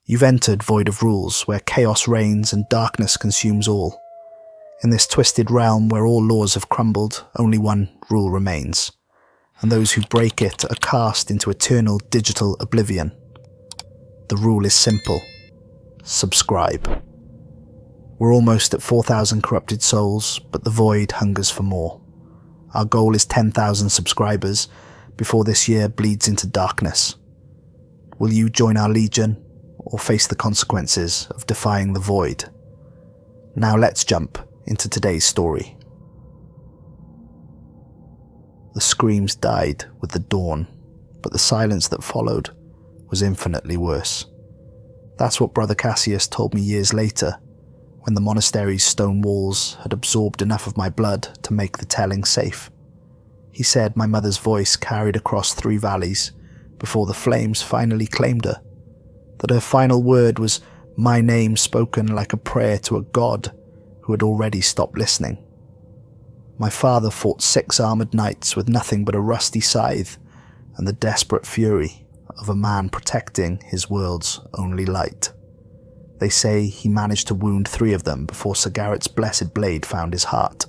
You've entered Void of Rules, where chaos reigns and darkness consumes all. In this twisted realm where all laws have crumbled, only one rule remains, and those who break it are cast into eternal digital oblivion. The rule is simple. Subscribe. We're almost at 4,000 corrupted souls, but the Void hungers for more. Our goal is 10,000 subscribers before this year bleeds into darkness. Will you join our legion, or face the consequences of defying the Void? Now let's jump into today's story. The screams died with the dawn, but the silence that followed was infinitely worse. That's what Brother Cassius told me years later, when the monastery's stone walls had absorbed enough of my blood to make the telling safe. He said my mother's voice carried across 3 valleys before the flames finally claimed her, that her final word was my name spoken like a prayer to a god who had already stopped listening. My father fought 6 armoured knights with nothing but a rusty scythe and the desperate fury of a man protecting his world's only light. They say he managed to wound 3 of them before Sir Garrett's blessed blade found his heart.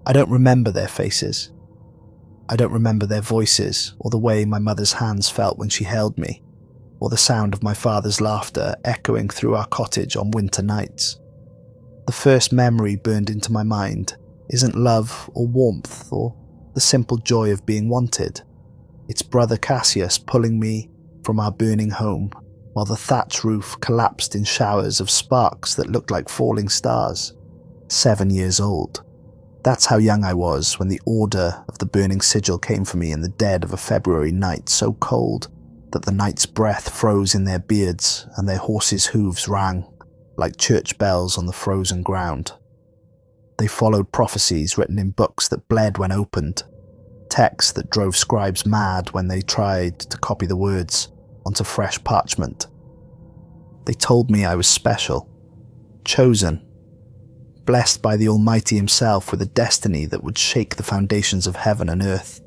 I don't remember their faces. I don't remember their voices or the way my mother's hands felt when she held me, or the sound of my father's laughter echoing through our cottage on winter nights. The first memory burned into my mind isn't love or warmth or the simple joy of being wanted. It's Brother Cassius pulling me from our burning home while the thatch roof collapsed in showers of sparks that looked like falling stars. 7 years old. That's how young I was when the order of the Burning Sigil came for me in the dead of a February night so cold that the night's breath froze in their beards and their horses' hooves rang like church bells on the frozen ground. They followed prophecies written in books that bled when opened, texts that drove scribes mad when they tried to copy the words onto fresh parchment. They told me I was special, chosen, blessed by the Almighty himself with a destiny that would shake the foundations of heaven and earth.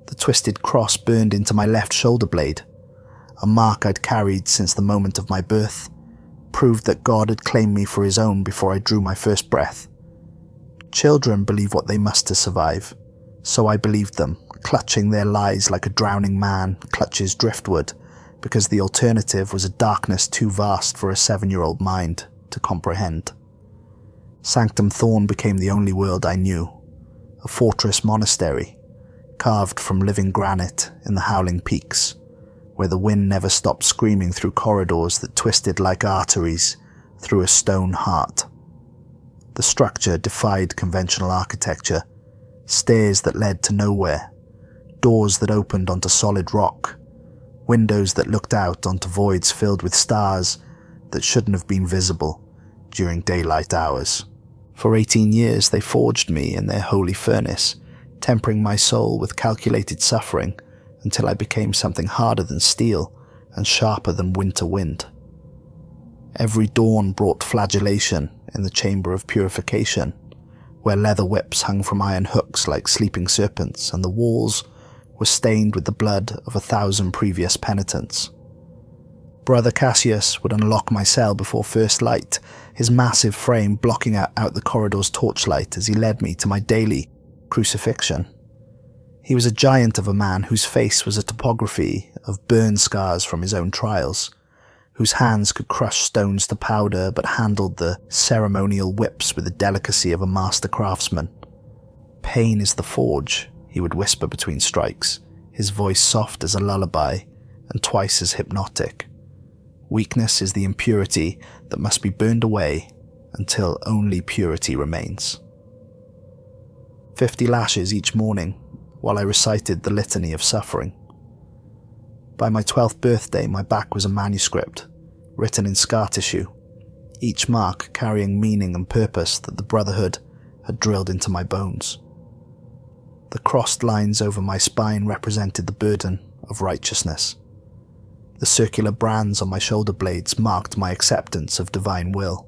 The twisted cross burned into my left shoulder blade, a mark I'd carried since the moment of my birth, proved that God had claimed me for his own before I drew my first breath. Children believe what they must to survive, so I believed them, clutching their lies like a drowning man clutches driftwood, because the alternative was a darkness too vast for a 7-year-old mind to comprehend. Sanctum Thorne became the only world I knew, a fortress-monastery, carved from living granite in the howling peaks, where the wind never stopped screaming through corridors that twisted like arteries through a stone heart. The structure defied conventional architecture, stairs that led to nowhere, doors that opened onto solid rock, windows that looked out onto voids filled with stars that shouldn't have been visible during daylight hours. For 18 years they forged me in their holy furnace, tempering my soul with calculated suffering until I became something harder than steel and sharper than winter wind. Every dawn brought flagellation in the chamber of purification, where leather whips hung from iron hooks like sleeping serpents, and the walls were stained with the blood of 1,000 previous penitents. Brother Cassius would unlock my cell before first light, his massive frame blocking out the corridor's torchlight as he led me to my daily crucifixion. He was a giant of a man whose face was a topography of burn scars from his own trials, whose hands could crush stones to powder but handled the ceremonial whips with the delicacy of a master craftsman. "Pain is the forge," he would whisper between strikes, his voice soft as a lullaby and twice as hypnotic. "Weakness is the impurity that must be burned away until only purity remains." 50 lashes each morning while I recited the litany of suffering. By my 12th birthday, my back was a manuscript, written in scar tissue, each mark carrying meaning and purpose that the Brotherhood had drilled into my bones. The crossed lines over my spine represented the burden of righteousness. The circular brands on my shoulder blades marked my acceptance of divine will.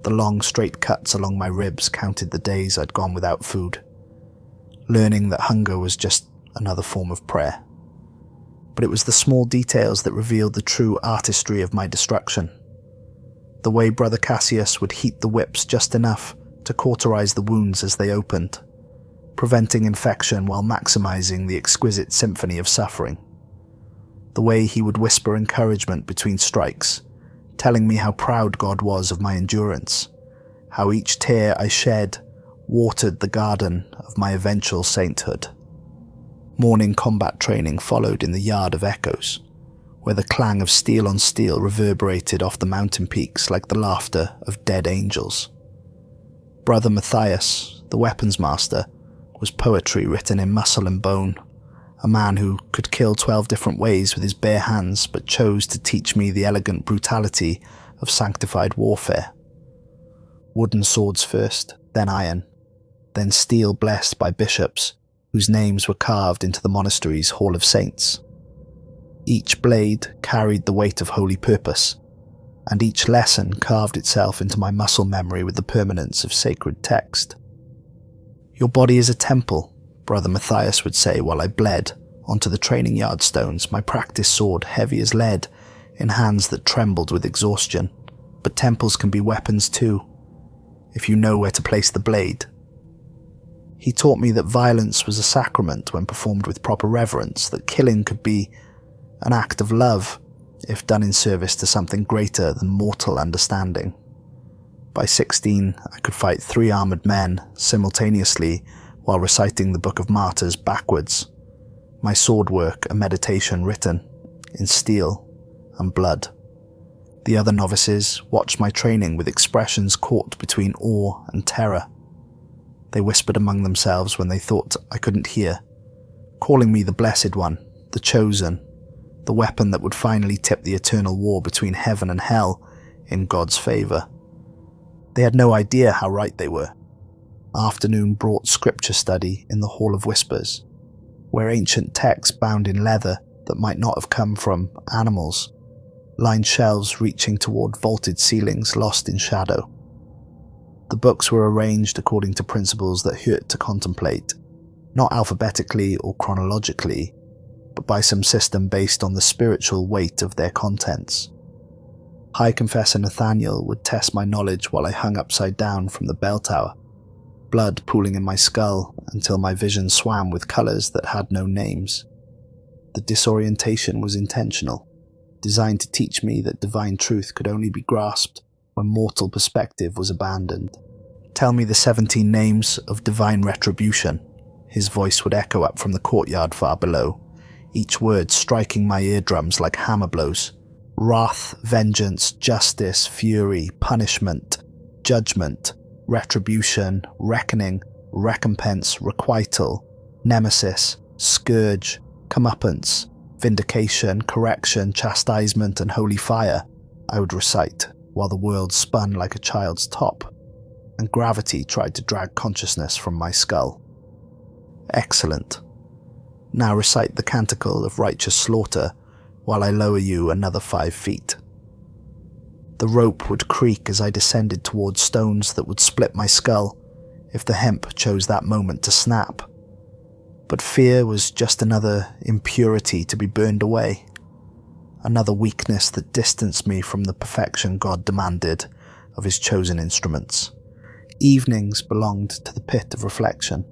The long straight cuts along my ribs counted the days I'd gone without food, learning that hunger was just another form of prayer. but it was the small details that revealed the true artistry of my destruction. The way Brother Cassius would heat the whips just enough to cauterize the wounds as they opened, preventing infection while maximizing the exquisite symphony of suffering. The way he would whisper encouragement between strikes, telling me how proud God was of my endurance, how each tear I shed watered the garden of my eventual sainthood. Morning combat training followed in the Yard of Echoes, where the clang of steel on steel reverberated off the mountain peaks like the laughter of dead angels. Brother Matthias, the weapons master, was poetry written in muscle and bone, a man who could kill 12 different ways with his bare hands but chose to teach me the elegant brutality of sanctified warfare. Wooden swords first, then iron, then steel blessed by bishops whose names were carved into the monastery's Hall of Saints. Each blade carried the weight of holy purpose, and each lesson carved itself into my muscle memory with the permanence of sacred text. "Your body is a temple," Brother Matthias would say while I bled onto the training yard stones, my practice sword heavy as lead in hands that trembled with exhaustion. "But temples can be weapons too, if you know where to place the blade." He taught me that violence was a sacrament when performed with proper reverence, that killing could be an act of love if done in service to something greater than mortal understanding. By 16, I could fight 3 armoured men simultaneously while reciting the Book of Martyrs backwards, my sword work a meditation written in steel and blood. The other novices watched my training with expressions caught between awe and terror. They whispered among themselves when they thought I couldn't hear, calling me the Blessed One, the Chosen, the weapon that would finally tip the eternal war between heaven and hell in God's favour. They had no idea how right they were. Afternoon brought scripture study in the Hall of Whispers, where ancient texts bound in leather that might not have come from animals lined shelves reaching toward vaulted ceilings lost in shadow. The books were arranged according to principles that hurt to contemplate, not alphabetically or chronologically, but by some system based on the spiritual weight of their contents. High Confessor Nathaniel would test my knowledge while I hung upside down from the bell tower, blood pooling in my skull until my vision swam with colours that had no names. The disorientation was intentional, designed to teach me that divine truth could only be grasped when mortal perspective was abandoned. "Tell me the 17 names of divine retribution," his voice would echo up from the courtyard far below, each word striking my eardrums like hammer blows. Wrath, vengeance, justice, fury, punishment, judgment, retribution, reckoning, recompense, requital, nemesis, scourge, comeuppance, vindication, correction, chastisement, and holy fire, I would recite, while the world spun like a child's top, and gravity tried to drag consciousness from my skull. Excellent. Now recite the canticle of righteous slaughter, while I lower you another 5 feet. The rope would creak as I descended towards stones that would split my skull if the hemp chose that moment to snap. But fear was just another impurity to be burned away, another weakness that distanced me from the perfection God demanded of his chosen instruments. Evenings belonged to the pit of reflection,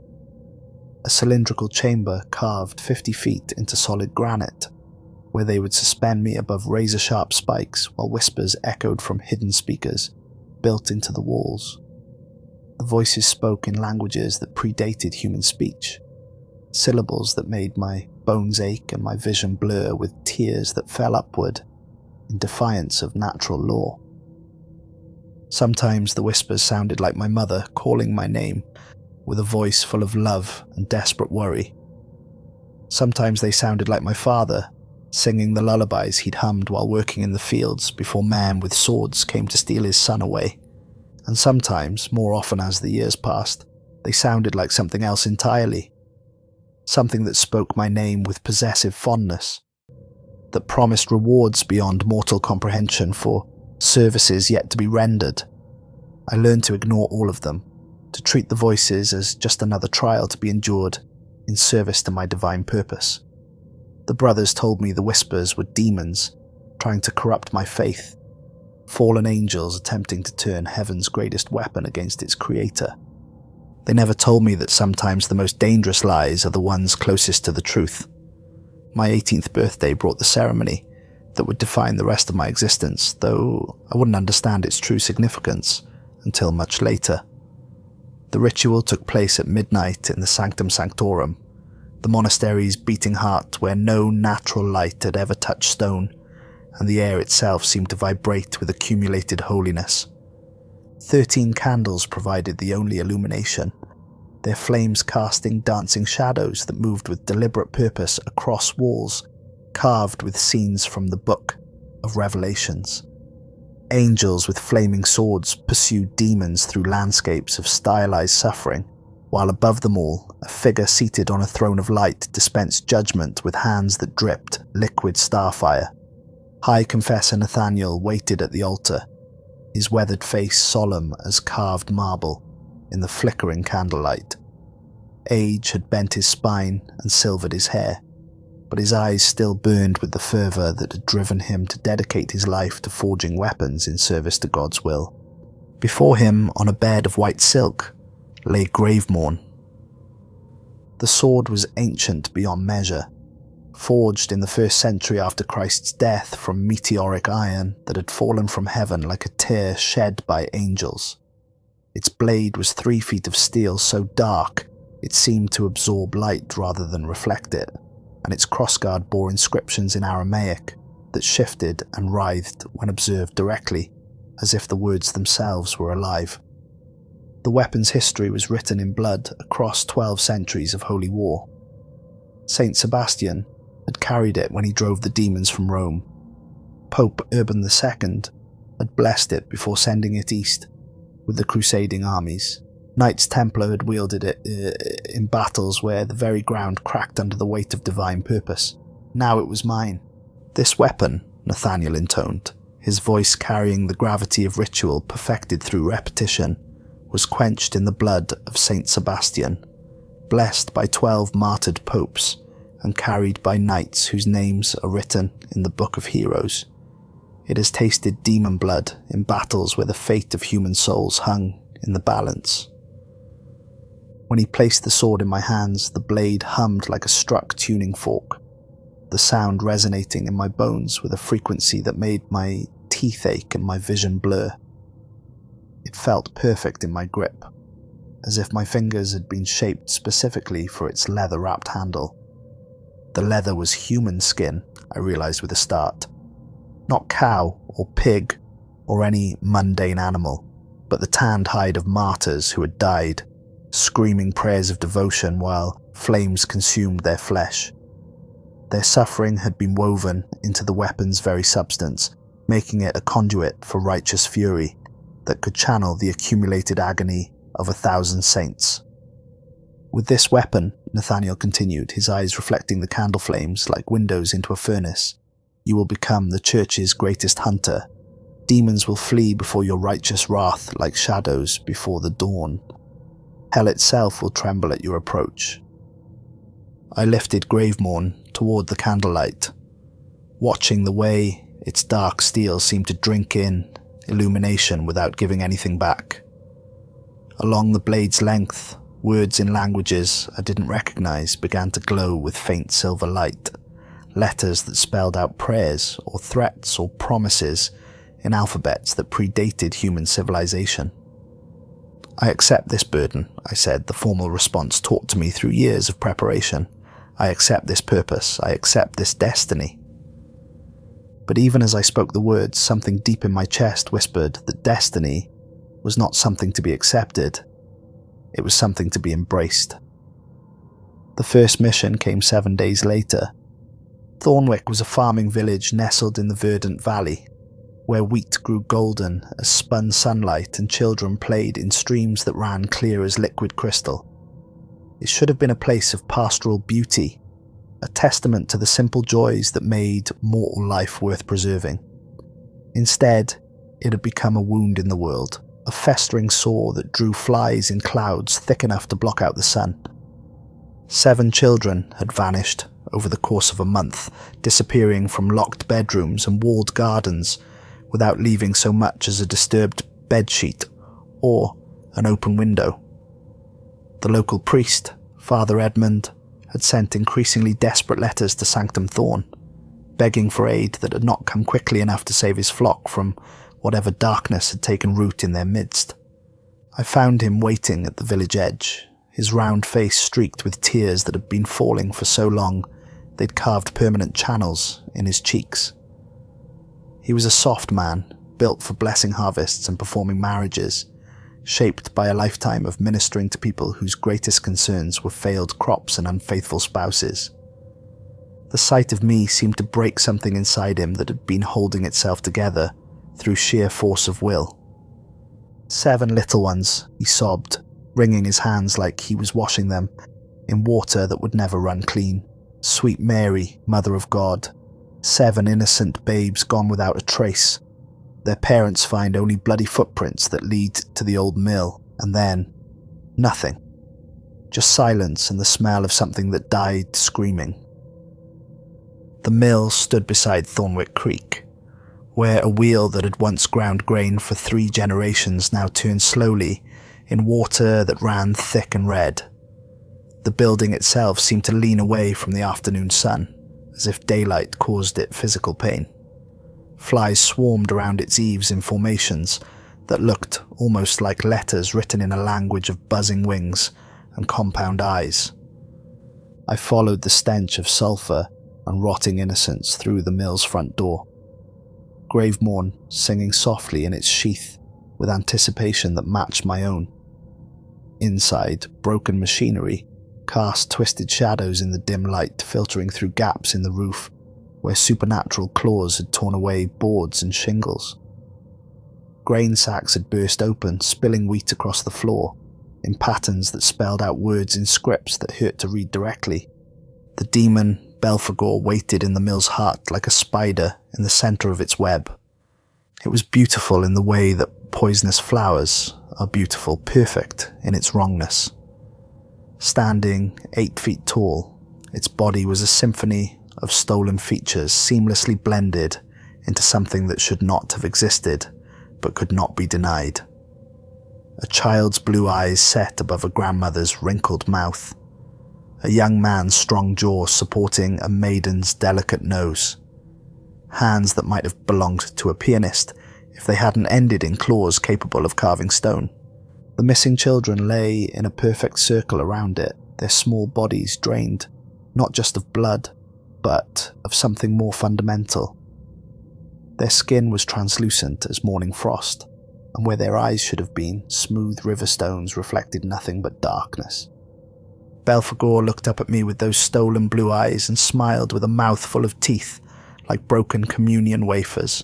a cylindrical chamber carved 50 feet into solid granite, where they would suspend me above razor-sharp spikes while whispers echoed from hidden speakers built into the walls. The voices spoke in languages that predated human speech, syllables that made my bones ache and my vision blur with tears that fell upward in defiance of natural law. Sometimes the whispers sounded like my mother calling my name with a voice full of love and desperate worry. Sometimes they sounded like my father, singing the lullabies he'd hummed while working in the fields before men with swords came to steal his son away. And sometimes, more often as the years passed, they sounded like something else entirely. Something that spoke my name with possessive fondness, that promised rewards beyond mortal comprehension for services yet to be rendered. I learned to ignore all of them, to treat the voices as just another trial to be endured in service to my divine purpose. The brothers told me the whispers were demons trying to corrupt my faith, fallen angels attempting to turn heaven's greatest weapon against its creator. They never told me that sometimes the most dangerous lies are the ones closest to the truth. My 18th birthday brought the ceremony that would define the rest of my existence, though I wouldn't understand its true significance until much later. The ritual took place at midnight in the Sanctum Sanctorum, the monastery's beating heart where no natural light had ever touched stone, and the air itself seemed to vibrate with accumulated holiness. 13 candles provided the only illumination, their flames casting dancing shadows that moved with deliberate purpose across walls carved with scenes from the Book of Revelations. Angels with flaming swords pursued demons through landscapes of stylized suffering, while above them all, a figure seated on a throne of light dispensed judgment with hands that dripped liquid starfire. High Confessor Nathaniel waited at the altar, his weathered face solemn as carved marble in the flickering candlelight. Age had bent his spine and silvered his hair, but his eyes still burned with the fervour that had driven him to dedicate his life to forging weapons in service to God's will. Before him, on a bed of white silk, lay Gravemourn. The sword was ancient beyond measure, forged in the 1st century after Christ's death from meteoric iron that had fallen from heaven like a tear shed by angels. Its blade was 3 feet of steel so dark it seemed to absorb light rather than reflect it, and its crossguard bore inscriptions in Aramaic that shifted and writhed when observed directly, as if the words themselves were alive. The weapon's history was written in blood across 12 centuries of holy war. Saint Sebastian had carried it when he drove the demons from Rome. Pope Urban II had blessed it before sending it east with the crusading armies. Knights Templar had wielded it in battles where the very ground cracked under the weight of divine purpose. Now it was mine. This weapon, Nathaniel intoned, his voice carrying the gravity of ritual perfected through repetition, was quenched in the blood of Saint Sebastian, blessed by 12 martyred popes, and carried by knights whose names are written in the Book of Heroes. It has tasted demon blood in battles where the fate of human souls hung in the balance. When he placed the sword in my hands, the blade hummed like a struck tuning fork, the sound resonating in my bones with a frequency that made my teeth ache and my vision blur. It felt perfect in my grip, as if my fingers had been shaped specifically for its leather-wrapped handle. The leather was human skin, I realized with a start. Not cow or pig or any mundane animal, but the tanned hide of martyrs who had died, screaming prayers of devotion while flames consumed their flesh. Their suffering had been woven into the weapon's very substance, making it a conduit for righteous fury that could channel the accumulated agony of 1,000 saints. With this weapon, Nathaniel continued, his eyes reflecting the candle flames like windows into a furnace, you will become the church's greatest hunter. Demons will flee before your righteous wrath like shadows before the dawn. Hell itself will tremble at your approach. I lifted Gravemourn toward the candlelight, watching the way its dark steel seemed to drink in illumination without giving anything back. Along the blade's length, words in languages I didn't recognize began to glow with faint silver light, letters that spelled out prayers or threats or promises in alphabets that predated human civilization. I accept this burden, I said, the formal response taught to me through years of preparation. I accept this purpose. I accept this destiny. But even as I spoke the words, something deep in my chest whispered that destiny was not something to be accepted. It was something to be embraced. The first mission came 7 days later. Thornwick was a farming village nestled in the verdant valley, where wheat grew golden as spun sunlight and children played in streams that ran clear as liquid crystal. It should have been a place of pastoral beauty, a testament to the simple joys that made mortal life worth preserving. Instead, it had become a wound in the world, a festering sore that drew flies in clouds thick enough to block out the sun. 7 children had vanished over the course of a month, disappearing from locked bedrooms and walled gardens without leaving so much as a disturbed bedsheet or an open window. The local priest, Father Edmund, had sent increasingly desperate letters to Sanctum Thorne, begging for aid that had not come quickly enough to save his flock from whatever darkness had taken root in their midst. I found him waiting at the village edge, his round face streaked with tears that had been falling for so long they'd carved permanent channels in his cheeks. He was a soft man, built for blessing harvests and performing marriages, shaped by a lifetime of ministering to people whose greatest concerns were failed crops and unfaithful spouses. The sight of me seemed to break something inside him that had been holding itself together through sheer force of will. 7 little ones, he sobbed, wringing his hands like he was washing them in water that would never run clean. Sweet Mary, Mother of God, 7 innocent babes gone without a trace. Their parents find only bloody footprints that lead to the old mill, and then nothing. Just silence and the smell of something that died screaming. The mill stood beside Thornwick Creek, where a wheel that had once ground grain for 3 generations now turned slowly in water that ran thick and red. The building itself seemed to lean away from the afternoon sun, as if daylight caused it physical pain. Flies swarmed around its eaves in formations that looked almost like letters written in a language of buzzing wings and compound eyes. I followed the stench of sulphur and rotting innocence through the mill's front door. Gravemourn singing softly in its sheath with anticipation that matched my own. Inside, broken machinery cast twisted shadows in the dim light filtering through gaps in the roof where supernatural claws had torn away boards and shingles. Grain sacks had burst open, spilling wheat across the floor, in patterns that spelled out words in scripts that hurt to read directly. The demon Belphegor waited in the mill's heart like a spider in the centre of its web. It was beautiful in the way that poisonous flowers are beautiful, perfect in its wrongness. Standing 8 feet tall, its body was a symphony of stolen features seamlessly blended into something that should not have existed, but could not be denied. A child's blue eyes set above a grandmother's wrinkled mouth. A young man's strong jaw supporting a maiden's delicate nose. Hands that might have belonged to a pianist if they hadn't ended in claws capable of carving stone. The missing children lay in a perfect circle around it, their small bodies drained, not just of blood, but of something more fundamental. Their skin was translucent as morning frost, and where their eyes should have been, smooth river stones reflected nothing but darkness. Belphegor looked up at me with those stolen blue eyes and smiled with a mouth full of teeth, like broken communion wafers.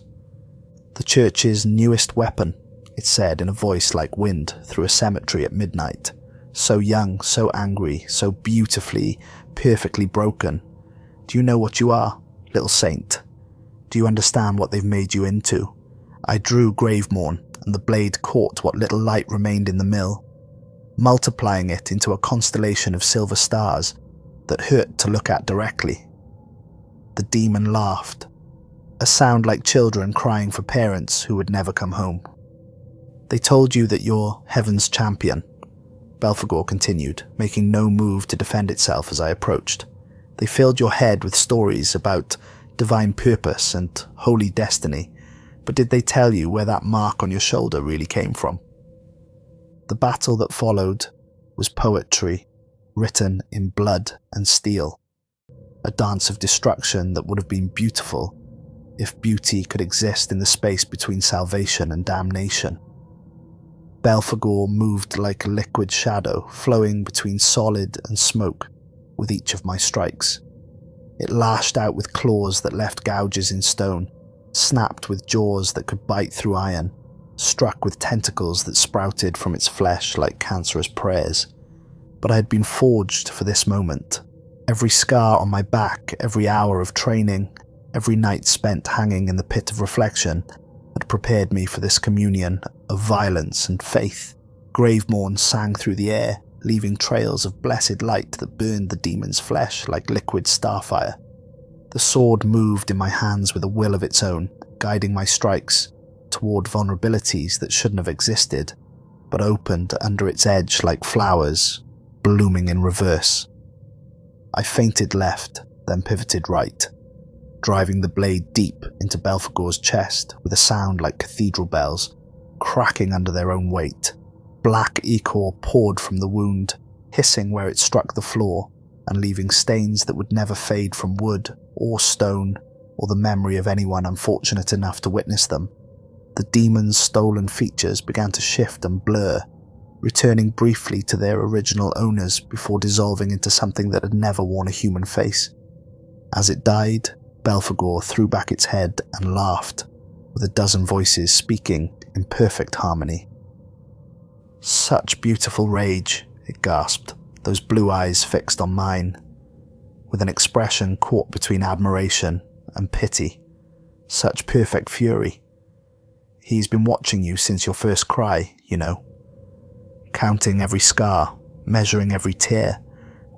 The church's newest weapon, it said in a voice like wind through a cemetery at midnight. So young, so angry, so beautifully, perfectly broken. Do you know what you are, little saint? Do you understand what they've made you into? I drew Gravemourn, and the blade caught what little light remained in the mill, multiplying it into a constellation of silver stars that hurt to look at directly. The demon laughed, a sound like children crying for parents who would never come home. They told you that you're Heaven's champion, Belphegor continued, making no move to defend itself as I approached. They filled your head with stories about divine purpose and holy destiny, but did they tell you where that mark on your shoulder really came from? The battle that followed was poetry, written in blood and steel, a dance of destruction that would have been beautiful if beauty could exist in the space between salvation and damnation. Belphegor moved like a liquid shadow, flowing between solid and smoke with each of my strikes. It lashed out with claws that left gouges in stone, snapped with jaws that could bite through iron, struck with tentacles that sprouted from its flesh like cancerous prayers. But I had been forged for this moment. Every scar on my back, every hour of training, every night spent hanging in the pit of reflection had prepared me for this communion of violence and faith. Gravemourn sang through the air, leaving trails of blessed light that burned the demon's flesh like liquid starfire. The sword moved in my hands with a will of its own, guiding my strikes toward vulnerabilities that shouldn't have existed, but opened under its edge like flowers, blooming in reverse. I feinted left, then pivoted right, driving the blade deep into Belphegor's chest with a sound like cathedral bells, cracking under their own weight. Black ichor poured from the wound, hissing where it struck the floor, and leaving stains that would never fade from wood or stone or the memory of anyone unfortunate enough to witness them. The demon's stolen features began to shift and blur, returning briefly to their original owners before dissolving into something that had never worn a human face. As it died, Belphegor threw back its head and laughed, with a dozen voices speaking in perfect harmony. "Such beautiful rage," it gasped, those blue eyes fixed on mine, with an expression caught between admiration and pity. "Such perfect fury. He's been watching you since your first cry, you know. Counting every scar, measuring every tear,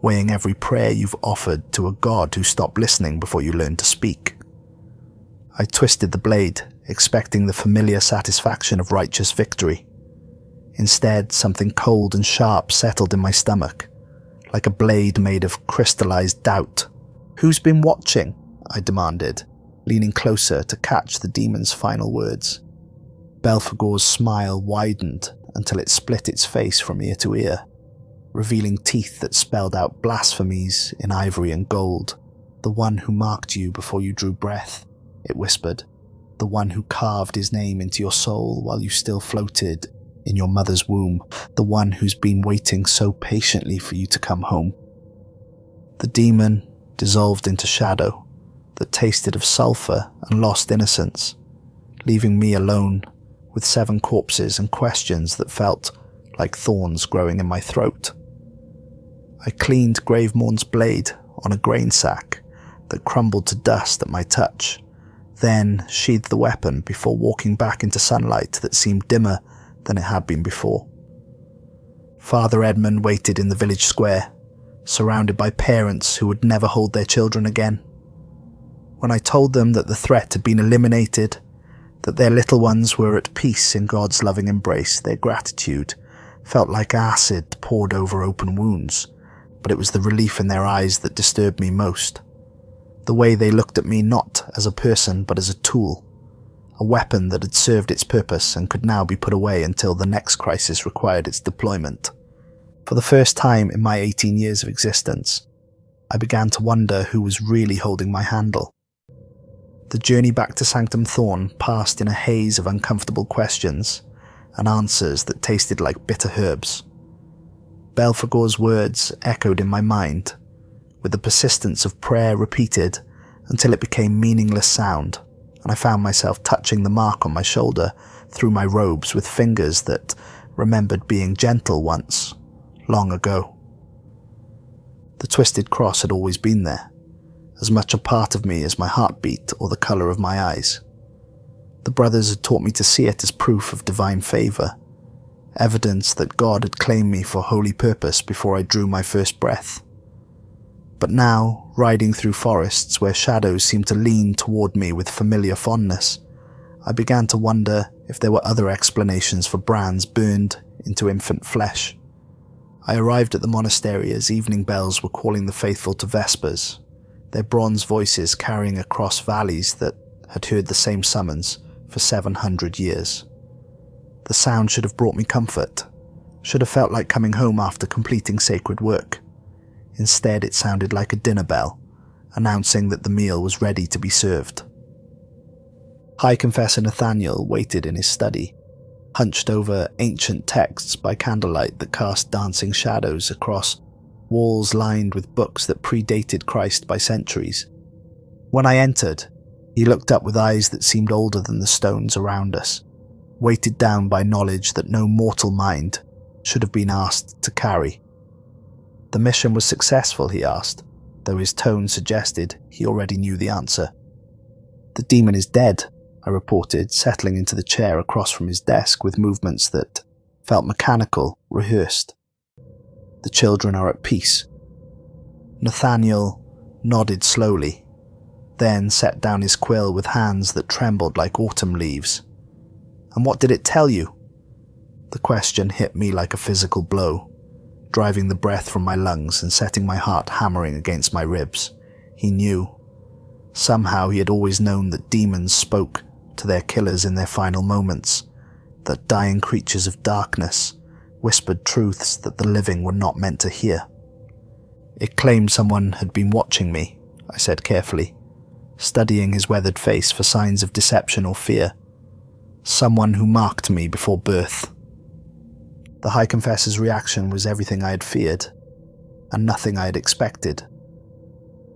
weighing every prayer you've offered to a god who stopped listening before you learned to speak." I twisted the blade, expecting the familiar satisfaction of righteous victory. Instead, something cold and sharp settled in my stomach, like a blade made of crystallized doubt. "Who's been watching?" I demanded, leaning closer to catch the demon's final words. Belphegor's smile widened until it split its face from ear to ear, revealing teeth that spelled out blasphemies in ivory and gold. "The one who marked you before you drew breath," it whispered. "The one who carved his name into your soul while you still floated in your mother's womb. The one who's been waiting so patiently for you to come home." The demon dissolved into shadow that tasted of sulphur and lost innocence, leaving me alone with 7 corpses and questions that felt like thorns growing in my throat. I cleaned Gravemourn's blade on a grain sack that crumbled to dust at my touch, then sheathed the weapon before walking back into sunlight that seemed dimmer than it had been before. Father Edmund waited in the village square, surrounded by parents who would never hold their children again. When I told them that the threat had been eliminated, that their little ones were at peace in God's loving embrace, their gratitude felt like acid poured over open wounds, but it was the relief in their eyes that disturbed me most. The way they looked at me not as a person but as a tool, a weapon that had served its purpose and could now be put away until the next crisis required its deployment. For the first time in my 18 years of existence, I began to wonder who was really holding my handle. The journey back to Sanctum Thorne passed in a haze of uncomfortable questions and answers that tasted like bitter herbs. Belphegor's words echoed in my mind, with the persistence of prayer repeated until it became meaningless sound, and I found myself touching the mark on my shoulder through my robes with fingers that remembered being gentle once, long ago. The twisted cross had always been there, as much a part of me as my heartbeat or the colour of my eyes. The brothers had taught me to see it as proof of divine favour, evidence that God had claimed me for holy purpose before I drew my first breath. But now, riding through forests where shadows seemed to lean toward me with familiar fondness, I began to wonder if there were other explanations for brands burned into infant flesh. I arrived at the monastery as evening bells were calling the faithful to vespers, their bronze voices carrying across valleys that had heard the same summons for 700 years. The sound should have brought me comfort, should have felt like coming home after completing sacred work. Instead, it sounded like a dinner bell, announcing that the meal was ready to be served. High Confessor Nathaniel waited in his study, hunched over ancient texts by candlelight that cast dancing shadows across walls lined with books that predated Christ by centuries. When I entered, he looked up with eyes that seemed older than the stones around us, weighted down by knowledge that no mortal mind should have been asked to carry. The mission was successful, he asked, though his tone suggested he already knew the answer. "The demon is dead," I reported, settling into the chair across from his desk with movements that felt mechanical, rehearsed. The children are at peace." Nathaniel nodded slowly, then set down his quill with hands that trembled like autumn leaves. "And what did it tell you?" The question hit me like a physical blow, driving the breath from my lungs and setting my heart hammering against my ribs. He knew. Somehow he had always known that demons spoke to their killers in their final moments, that dying creatures of darkness whispered truths that the living were not meant to hear. "It claimed someone had been watching me," I said carefully, studying his weathered face for signs of deception or fear. "Someone who marked me before birth." The High Confessor's reaction was everything I had feared, and nothing I had expected.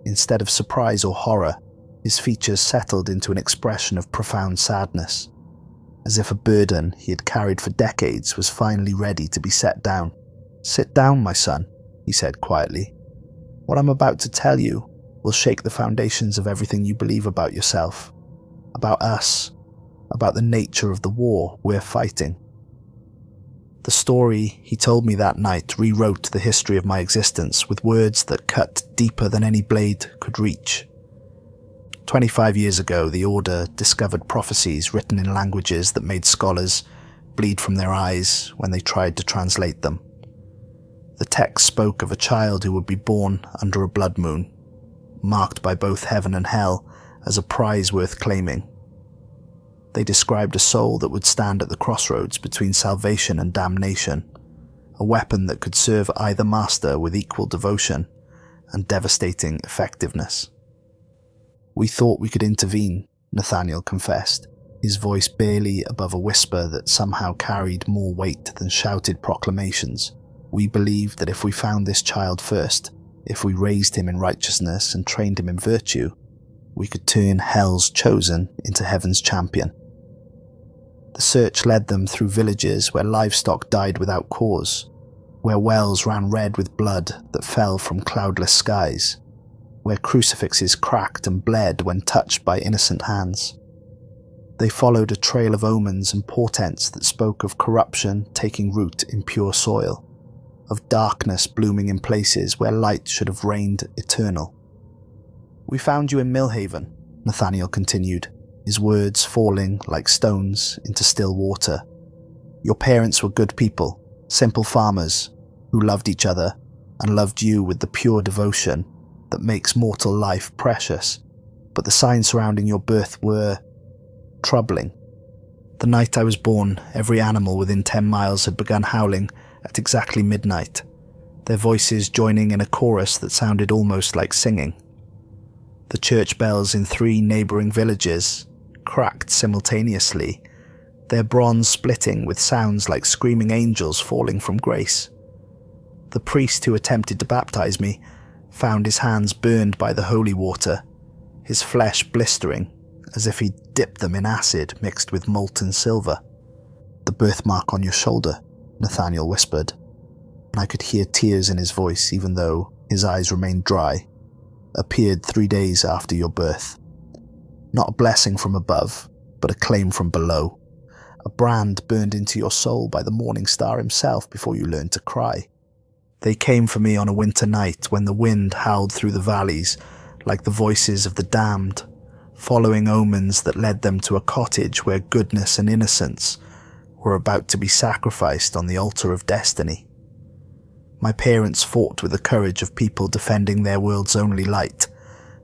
Instead of surprise or horror, his features settled into an expression of profound sadness, as if a burden he had carried for decades was finally ready to be set down. "Sit down, my son," he said quietly. "What I'm about to tell you will shake the foundations of everything you believe about yourself, about us, about the nature of the war we're fighting." The story he told me that night rewrote the history of my existence with words that cut deeper than any blade could reach. 25 years ago, the Order discovered prophecies written in languages that made scholars bleed from their eyes when they tried to translate them. The text spoke of a child who would be born under a blood moon, marked by both heaven and hell as a prize worth claiming. They described a soul that would stand at the crossroads between salvation and damnation, a weapon that could serve either master with equal devotion and devastating effectiveness. "We thought we could intervene," Nathaniel confessed, his voice barely above a whisper that somehow carried more weight than shouted proclamations. "We believed that if we found this child first, if we raised him in righteousness and trained him in virtue, we could turn hell's chosen into heaven's champion." The search led them through villages where livestock died without cause, where wells ran red with blood that fell from cloudless skies, where crucifixes cracked and bled when touched by innocent hands. They followed a trail of omens and portents that spoke of corruption taking root in pure soil, of darkness blooming in places where light should have reigned eternal. "We found you in Milhaven," Nathaniel continued, his words falling like stones into still water. "Your parents were good people, simple farmers, who loved each other and loved you with the pure devotion that makes mortal life precious. But the signs surrounding your birth were troubling. The night I was born, every animal within 10 miles had begun howling at exactly midnight, their voices joining in a chorus that sounded almost like singing. The church bells in 3 neighbouring villages cracked simultaneously, their bronze splitting with sounds like screaming angels falling from grace. The priest who attempted to baptize me found his hands burned by the holy water, his flesh blistering as if he'd dipped them in acid mixed with molten silver. "The birthmark on your shoulder," Nathaniel whispered, and I could hear tears in his voice even though his eyes remained dry, "appeared 3 days after your birth. Not a blessing from above, but a claim from below. A brand burned into your soul by the morning star himself before you learned to cry. They came for me on a winter night when the wind howled through the valleys like the voices of the damned, following omens that led them to a cottage where goodness and innocence were about to be sacrificed on the altar of destiny. My parents fought with the courage of people defending their world's only light,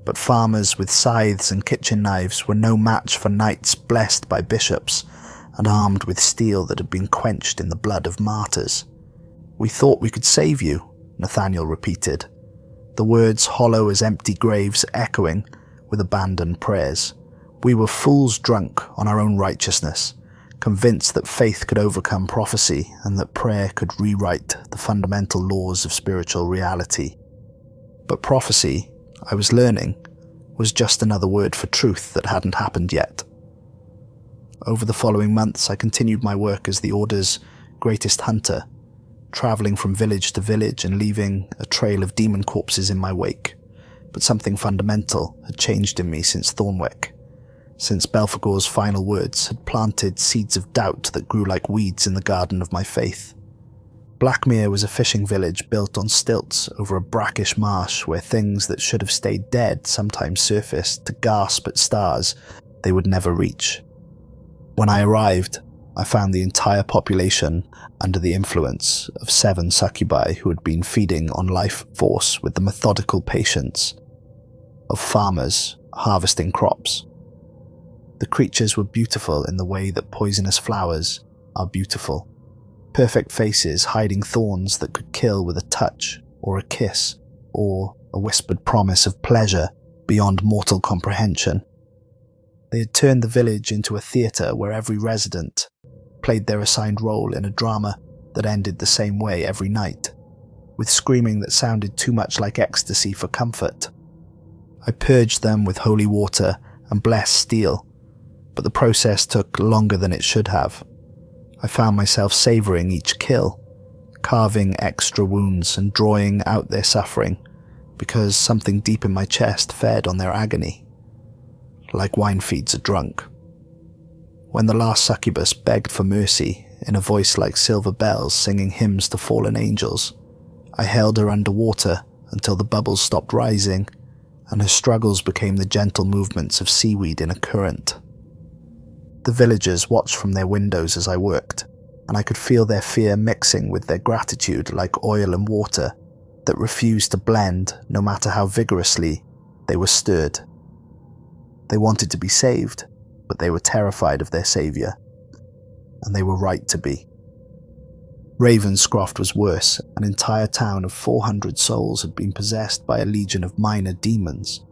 but farmers with scythes and kitchen knives were no match for knights blessed by bishops and armed with steel that had been quenched in the blood of martyrs. "We thought we could save you," Nathaniel repeated, the words hollow as empty graves echoing with abandoned prayers. "We were fools drunk on our own righteousness, convinced that faith could overcome prophecy and that prayer could rewrite the fundamental laws of spiritual reality. But prophecy, I was learning, was just another word for truth that hadn't happened yet." Over the following months, I continued my work as the Order's greatest hunter, travelling from village to village and leaving a trail of demon corpses in my wake. But something fundamental had changed in me since Thornwick, since Belphegor's final words had planted seeds of doubt that grew like weeds in the garden of my faith. Blackmere was a fishing village built on stilts over a brackish marsh where things that should have stayed dead sometimes surfaced to gasp at stars they would never reach. When I arrived, I found the entire population under the influence of 7 succubi who had been feeding on life force with the methodical patience of farmers harvesting crops. The creatures were beautiful in the way that poisonous flowers are beautiful. Perfect faces hiding thorns that could kill with a touch or a kiss or a whispered promise of pleasure beyond mortal comprehension. They had turned the village into a theatre where every resident played their assigned role in a drama that ended the same way every night, with screaming that sounded too much like ecstasy for comfort. I purged them with holy water and blessed steel, but the process took longer than it should have. I found myself savouring each kill, carving extra wounds and drawing out their suffering, because something deep in my chest fed on their agony, like wine feeds a drunk. When the last succubus begged for mercy in a voice like silver bells singing hymns to fallen angels, I held her underwater until the bubbles stopped rising and her struggles became the gentle movements of seaweed in a current. The villagers watched from their windows as I worked, and I could feel their fear mixing with their gratitude like oil and water that refused to blend no matter how vigorously they were stirred. They wanted to be saved, but they were terrified of their saviour, and they were right to be. Ravenscroft was worse. An entire town of 400 souls had been possessed by a legion of minor demons,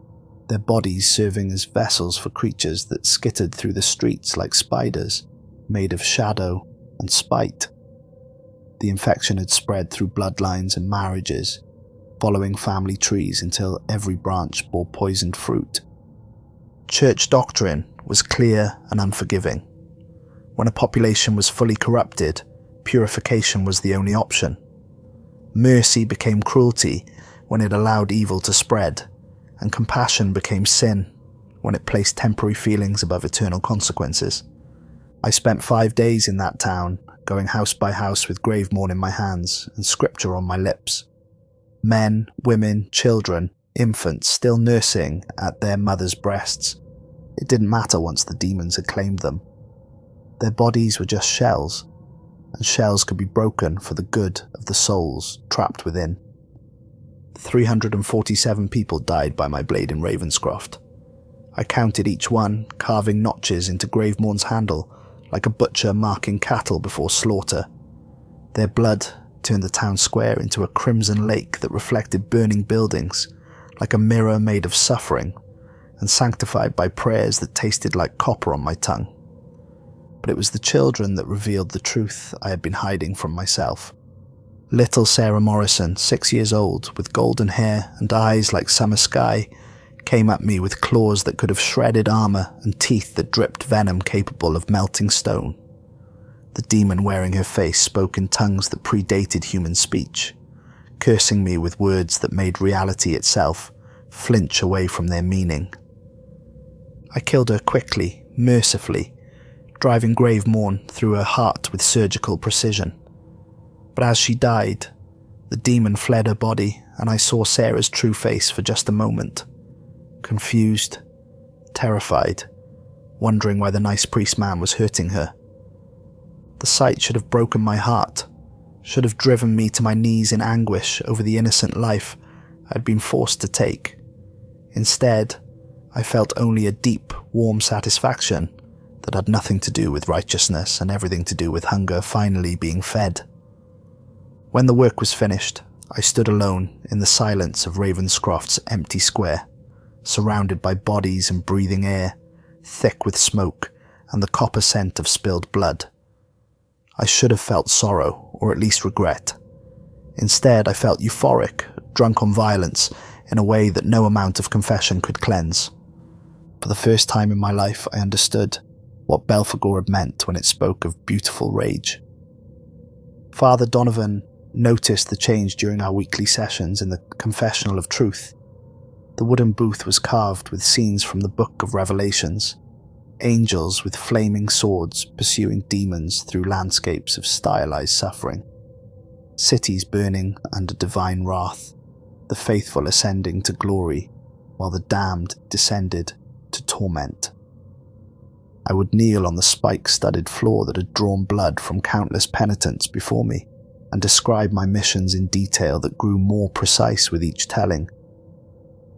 their bodies serving as vessels for creatures that skittered through the streets like spiders, made of shadow and spite. The infection had spread through bloodlines and marriages, following family trees until every branch bore poisoned fruit. Church doctrine was clear and unforgiving. When a population was fully corrupted, purification was the only option. Mercy became cruelty when it allowed evil to spread, and compassion became sin when it placed temporary feelings above eternal consequences. I spent 5 days in that town, going house by house with Gravemourn in my hands and scripture on my lips. Men, women, children, infants still nursing at their mothers' breasts. It didn't matter once the demons had claimed them. Their bodies were just shells, and shells could be broken for the good of the souls trapped within. 347 people died by my blade in Ravenscroft. I counted each one, carving notches into Gravemourn's handle, like a butcher marking cattle before slaughter. Their blood turned the town square into a crimson lake that reflected burning buildings, like a mirror made of suffering, and sanctified by prayers that tasted like copper on my tongue. But it was the children that revealed the truth I had been hiding from myself. Little Sarah Morrison, 6 years old, with golden hair and eyes like summer sky, came at me with claws that could have shredded armor and teeth that dripped venom capable of melting stone. The demon wearing her face spoke in tongues that predated human speech, cursing me with words that made reality itself flinch away from their meaning. I killed her quickly, mercifully, driving Gravemourn through her heart with surgical precision. But as she died, the demon fled her body, and I saw Sarah's true face for just a moment. Confused, terrified, wondering why the nice priest man was hurting her. The sight should have broken my heart, should have driven me to my knees in anguish over the innocent life I'd been forced to take. Instead, I felt only a deep, warm satisfaction that had nothing to do with righteousness and everything to do with hunger finally being fed. When the work was finished, I stood alone in the silence of Ravenscroft's empty square, surrounded by bodies and breathing air, thick with smoke and the copper scent of spilled blood. I should have felt sorrow, or at least regret. Instead, I felt euphoric, drunk on violence, in a way that no amount of confession could cleanse. For the first time in my life, I understood what Belphegor had meant when it spoke of beautiful rage. Father Donovan noticed the change during our weekly sessions in the Confessional of Truth. The wooden booth was carved with scenes from the Book of Revelations, angels with flaming swords pursuing demons through landscapes of stylized suffering. cities burning under divine wrath, the faithful ascending to glory, while the damned descended to torment. I would kneel on the spike-studded floor that had drawn blood from countless penitents before me, and describe my missions in detail that grew more precise with each telling.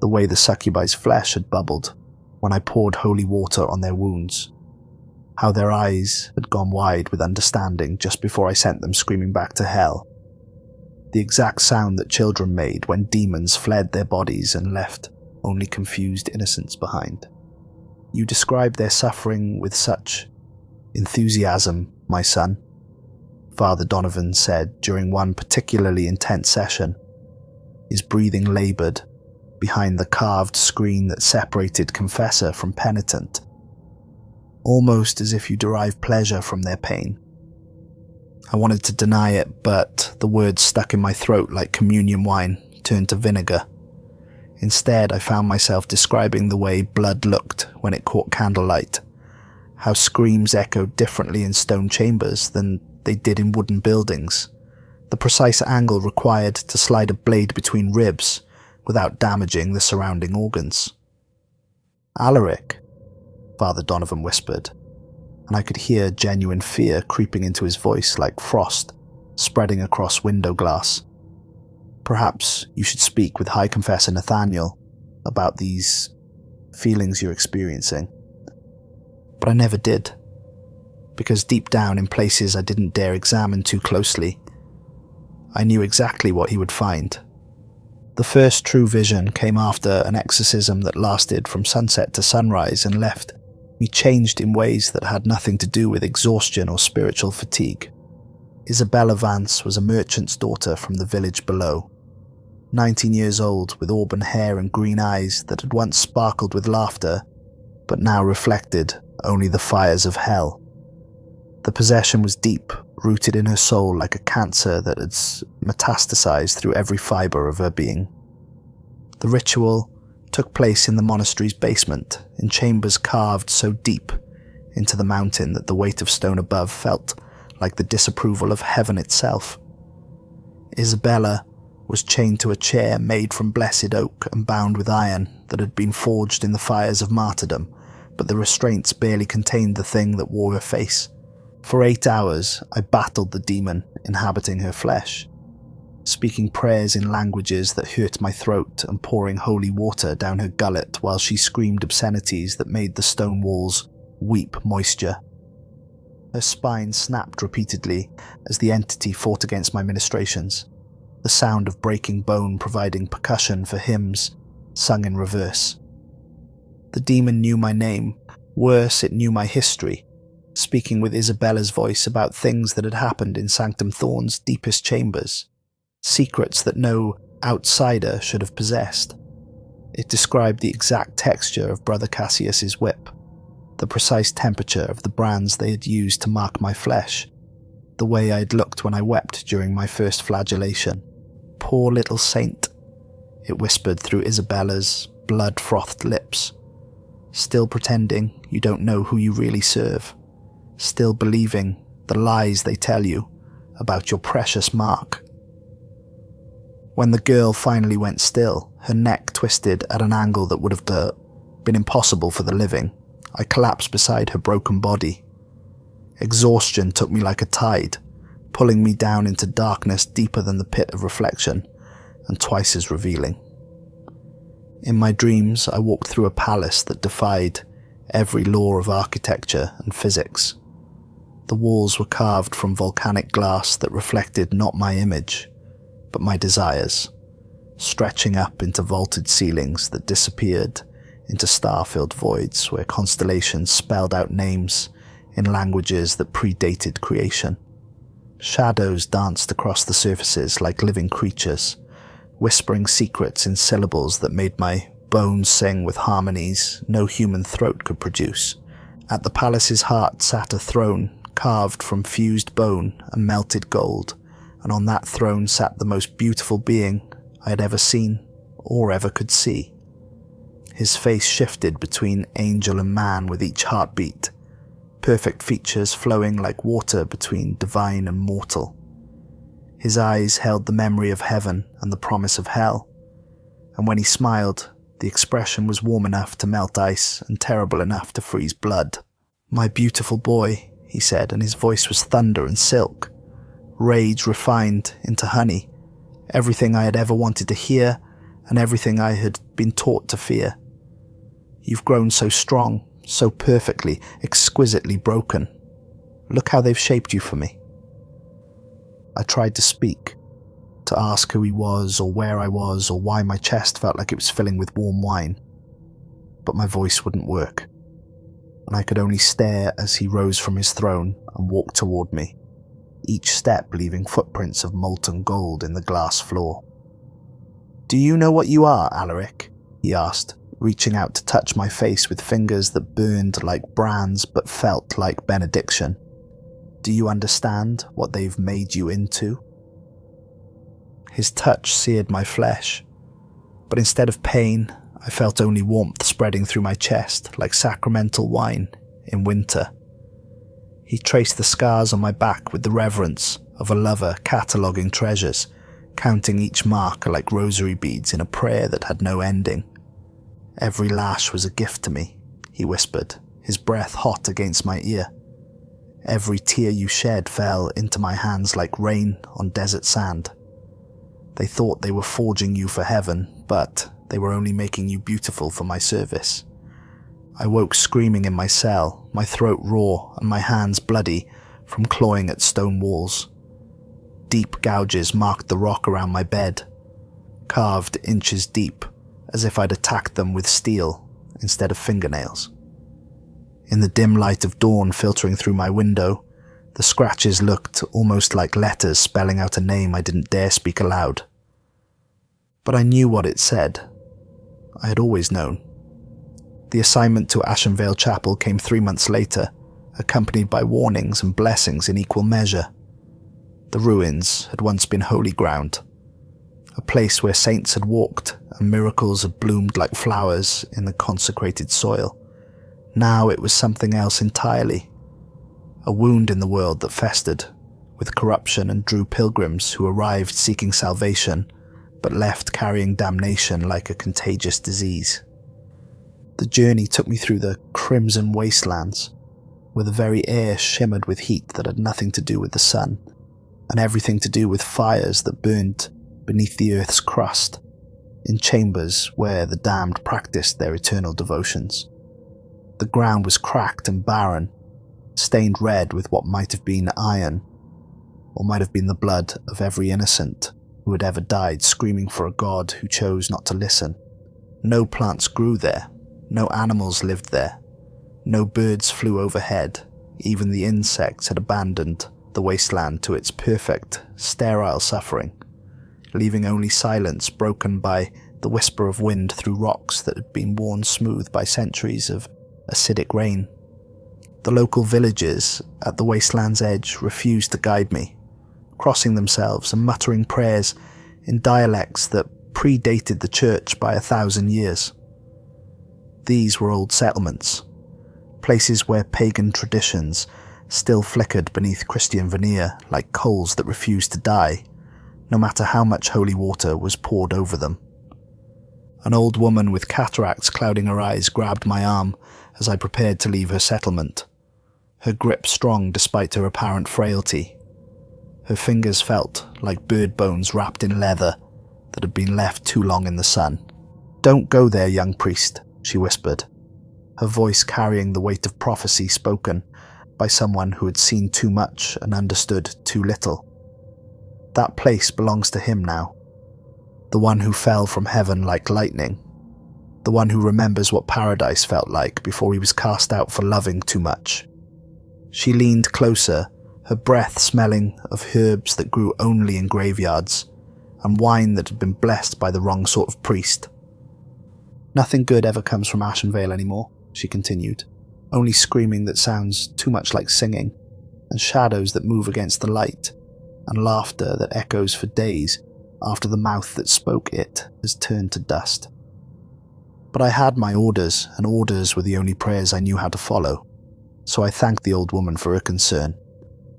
The way the succubi's flesh had bubbled when I poured holy water on their wounds. How their eyes had gone wide with understanding just before I sent them screaming back to hell. The exact sound that children made when demons fled their bodies and left only confused innocents behind. You described their suffering with such enthusiasm, my son, Father Donovan said during one particularly intense session, his breathing laboured behind the carved screen that separated confessor from penitent, almost as if you derive pleasure from their pain. I wanted to deny it, but the words stuck in my throat like communion wine turned to vinegar. Instead, I found myself describing the way blood looked when it caught candlelight, how screams echoed differently in stone chambers than they did in wooden buildings, the precise angle required to slide a blade between ribs without damaging the surrounding organs. "Alaric," Father Donovan whispered, and I could hear genuine fear creeping into his voice like frost spreading across window glass. "Perhaps you should speak with High Confessor Nathaniel about these feelings you're experiencing." But I never did, because deep down in places I didn't dare examine too closely, I knew exactly what he would find. The first true vision came after an exorcism that lasted from sunset to sunrise and left me changed in ways that had nothing to do with exhaustion or spiritual fatigue. Isabella Vance was a merchant's daughter from the village below, 19 years old with auburn hair and green eyes that had once sparkled with laughter, but now reflected only the fires of hell. The possession was deep, rooted in her soul like a cancer that had metastasized through every fibre of her being. The ritual took place in the monastery's basement, in chambers carved so deep into the mountain that the weight of stone above felt like the disapproval of heaven itself. Isabella was chained to a chair made from blessed oak and bound with iron that had been forged in the fires of martyrdom, but the restraints barely contained the thing that wore her face. For 8 hours, I battled the demon inhabiting her flesh, speaking prayers in languages that hurt my throat and pouring holy water down her gullet while she screamed obscenities that made the stone walls weep moisture. Her spine snapped repeatedly as the entity fought against my ministrations, the sound of breaking bone providing percussion for hymns sung in reverse. The demon knew my name, worse, it knew my history, speaking with Isabella's voice about things that had happened in Sanctum Thorne's deepest chambers, secrets that no outsider should have possessed. It described the exact texture of Brother Cassius's whip, the precise temperature of the brands they had used to mark my flesh, the way I had looked when I wept during my first flagellation. "Poor little saint," it whispered through Isabella's blood-frothed lips, still pretending you don't know who you really serve, still believing the lies they tell you about your precious mark. When the girl finally went still, her neck twisted at an angle that would have been impossible for the living, I collapsed beside her broken body. Exhaustion took me like a tide, pulling me down into darkness deeper than the pit of reflection, and twice as revealing. In my dreams, I walked through a palace that defied every law of architecture and physics. The walls were carved from volcanic glass that reflected not my image, but my desires, stretching up into vaulted ceilings that disappeared into star-filled voids where constellations spelled out names in languages that predated creation. Shadows danced across the surfaces like living creatures, whispering secrets in syllables that made my bones sing with harmonies no human throat could produce. At the palace's heart sat a throne carved from fused bone and melted gold, and on that throne sat the most beautiful being I had ever seen or ever could see. His face shifted between angel and man with each heartbeat, perfect features flowing like water between divine and mortal. His eyes held the memory of heaven and the promise of hell, and when he smiled, the expression was warm enough to melt ice and terrible enough to freeze blood. "My beautiful boy," he said, and his voice was thunder and silk, rage refined into honey, everything I had ever wanted to hear and everything I had been taught to fear. "You've grown so strong, so perfectly, exquisitely broken. Look how they've shaped you for me." I tried to speak, to ask who he was or where I was or why my chest felt like it was filling with warm wine, but my voice wouldn't work, and I could only stare as he rose from his throne and walked toward me, each step leaving footprints of molten gold in the glass floor. "Do you know what you are, Alaric?" he asked, reaching out to touch my face with fingers that burned like brands but felt like benediction. "Do you understand what they've made you into?" His touch seared my flesh, but instead of pain, I felt only warmth spreading through my chest like sacramental wine in winter. He traced the scars on my back with the reverence of a lover cataloguing treasures, counting each mark like rosary beads in a prayer that had no ending. "Every lash was a gift to me," he whispered, his breath hot against my ear. "Every tear you shed fell into my hands like rain on desert sand. They thought they were forging you for heaven, but they were only making you beautiful for my service." I woke screaming in my cell, my throat raw and my hands bloody from clawing at stone walls. Deep gouges marked the rock around my bed, carved inches deep, as if I'd attacked them with steel instead of fingernails. In the dim light of dawn filtering through my window, the scratches looked almost like letters spelling out a name I didn't dare speak aloud. But I knew what it said. I had always known. The assignment to Ashenveil Chapel came 3 months later, accompanied by warnings and blessings in equal measure. The ruins had once been holy ground, a place where saints had walked and miracles had bloomed like flowers in the consecrated soil. Now it was something else entirely, a wound in the world that festered, with corruption and drew pilgrims who arrived seeking salvation, but left carrying damnation like a contagious disease. The journey took me through the crimson wastelands, where the very air shimmered with heat that had nothing to do with the sun, and everything to do with fires that burned beneath the earth's crust, in chambers where the damned practiced their eternal devotions. The ground was cracked and barren, stained red with what might have been iron, or might have been the blood of every innocent who had ever died screaming for a god who chose not to listen. No plants grew there, no animals lived there, no birds flew overhead, even the insects had abandoned the wasteland to its perfect, sterile suffering, leaving only silence broken by the whisper of wind through rocks that had been worn smooth by centuries of acidic rain. The local villages at the wasteland's edge refused to guide me, crossing themselves and muttering prayers in dialects that predated the church by 1,000 years. These were old settlements, places where pagan traditions still flickered beneath Christian veneer like coals that refused to die, no matter how much holy water was poured over them. An old woman with cataracts clouding her eyes grabbed my arm as I prepared to leave her settlement, her grip strong despite her apparent frailty. Her fingers felt like bird bones wrapped in leather that had been left too long in the sun. "Don't go there, young priest," she whispered, her voice carrying the weight of prophecy spoken by someone who had seen too much and understood too little. "That place belongs to him now. The one who fell from heaven like lightning. The one who remembers what paradise felt like before he was cast out for loving too much." She leaned closer, her breath smelling of herbs that grew only in graveyards, and wine that had been blessed by the wrong sort of priest. "Nothing good ever comes from Ashenveil anymore," she continued, "only screaming that sounds too much like singing, and shadows that move against the light, and laughter that echoes for days after the mouth that spoke it has turned to dust." But I had my orders, and orders were the only prayers I knew how to follow, so I thanked the old woman for her concern,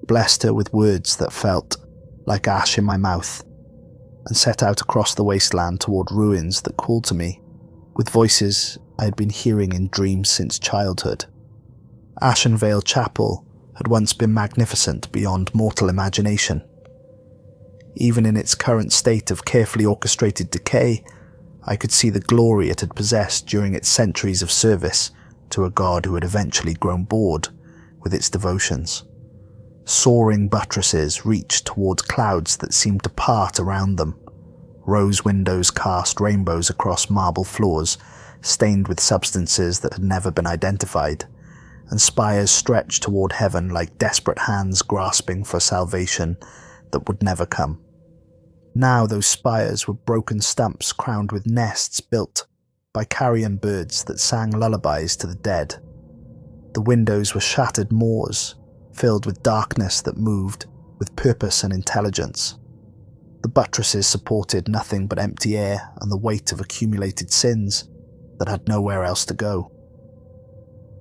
blessed her with words that felt like ash in my mouth, and set out across the wasteland toward ruins that called to me, with voices I had been hearing in dreams since childhood. Ashenveil Chapel had once been magnificent beyond mortal imagination. Even in its current state of carefully orchestrated decay, I could see the glory it had possessed during its centuries of service to a god who had eventually grown bored with its devotions. Soaring buttresses reached towards clouds that seemed to part around them. Rose windows cast rainbows across marble floors, stained with substances that had never been identified, and spires stretched toward heaven like desperate hands grasping for salvation that would never come. Now those spires were broken stumps crowned with nests built by carrion birds that sang lullabies to the dead. The windows were shattered moors, filled with darkness that moved with purpose and intelligence. The buttresses supported nothing but empty air and the weight of accumulated sins that had nowhere else to go.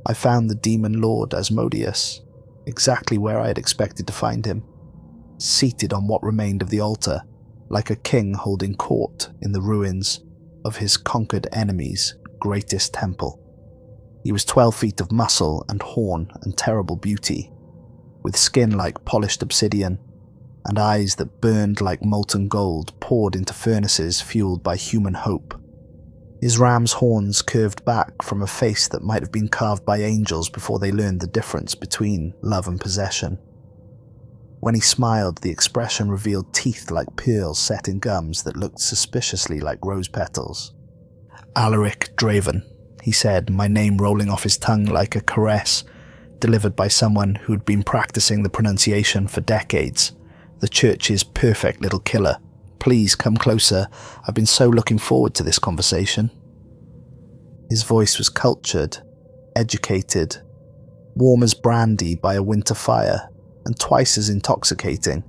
I found the demon lord Asmodeus exactly where I had expected to find him, seated on what remained of the altar, like a king holding court in the ruins of his conquered enemy's greatest temple. He was 12 feet of muscle and horn and terrible beauty, with skin like polished obsidian, and eyes that burned like molten gold poured into furnaces fueled by human hope. His ram's horns curved back from a face that might have been carved by angels before they learned the difference between love and possession. When he smiled, the expression revealed teeth like pearls set in gums that looked suspiciously like rose petals. "Alaric Draeven," he said, my name rolling off his tongue like a caress delivered by someone who'd been practicing the pronunciation for decades. "The church's perfect little killer. Please come closer. I've been so looking forward to this conversation." His voice was cultured, educated, warm as brandy by a winter fire, and twice as intoxicating.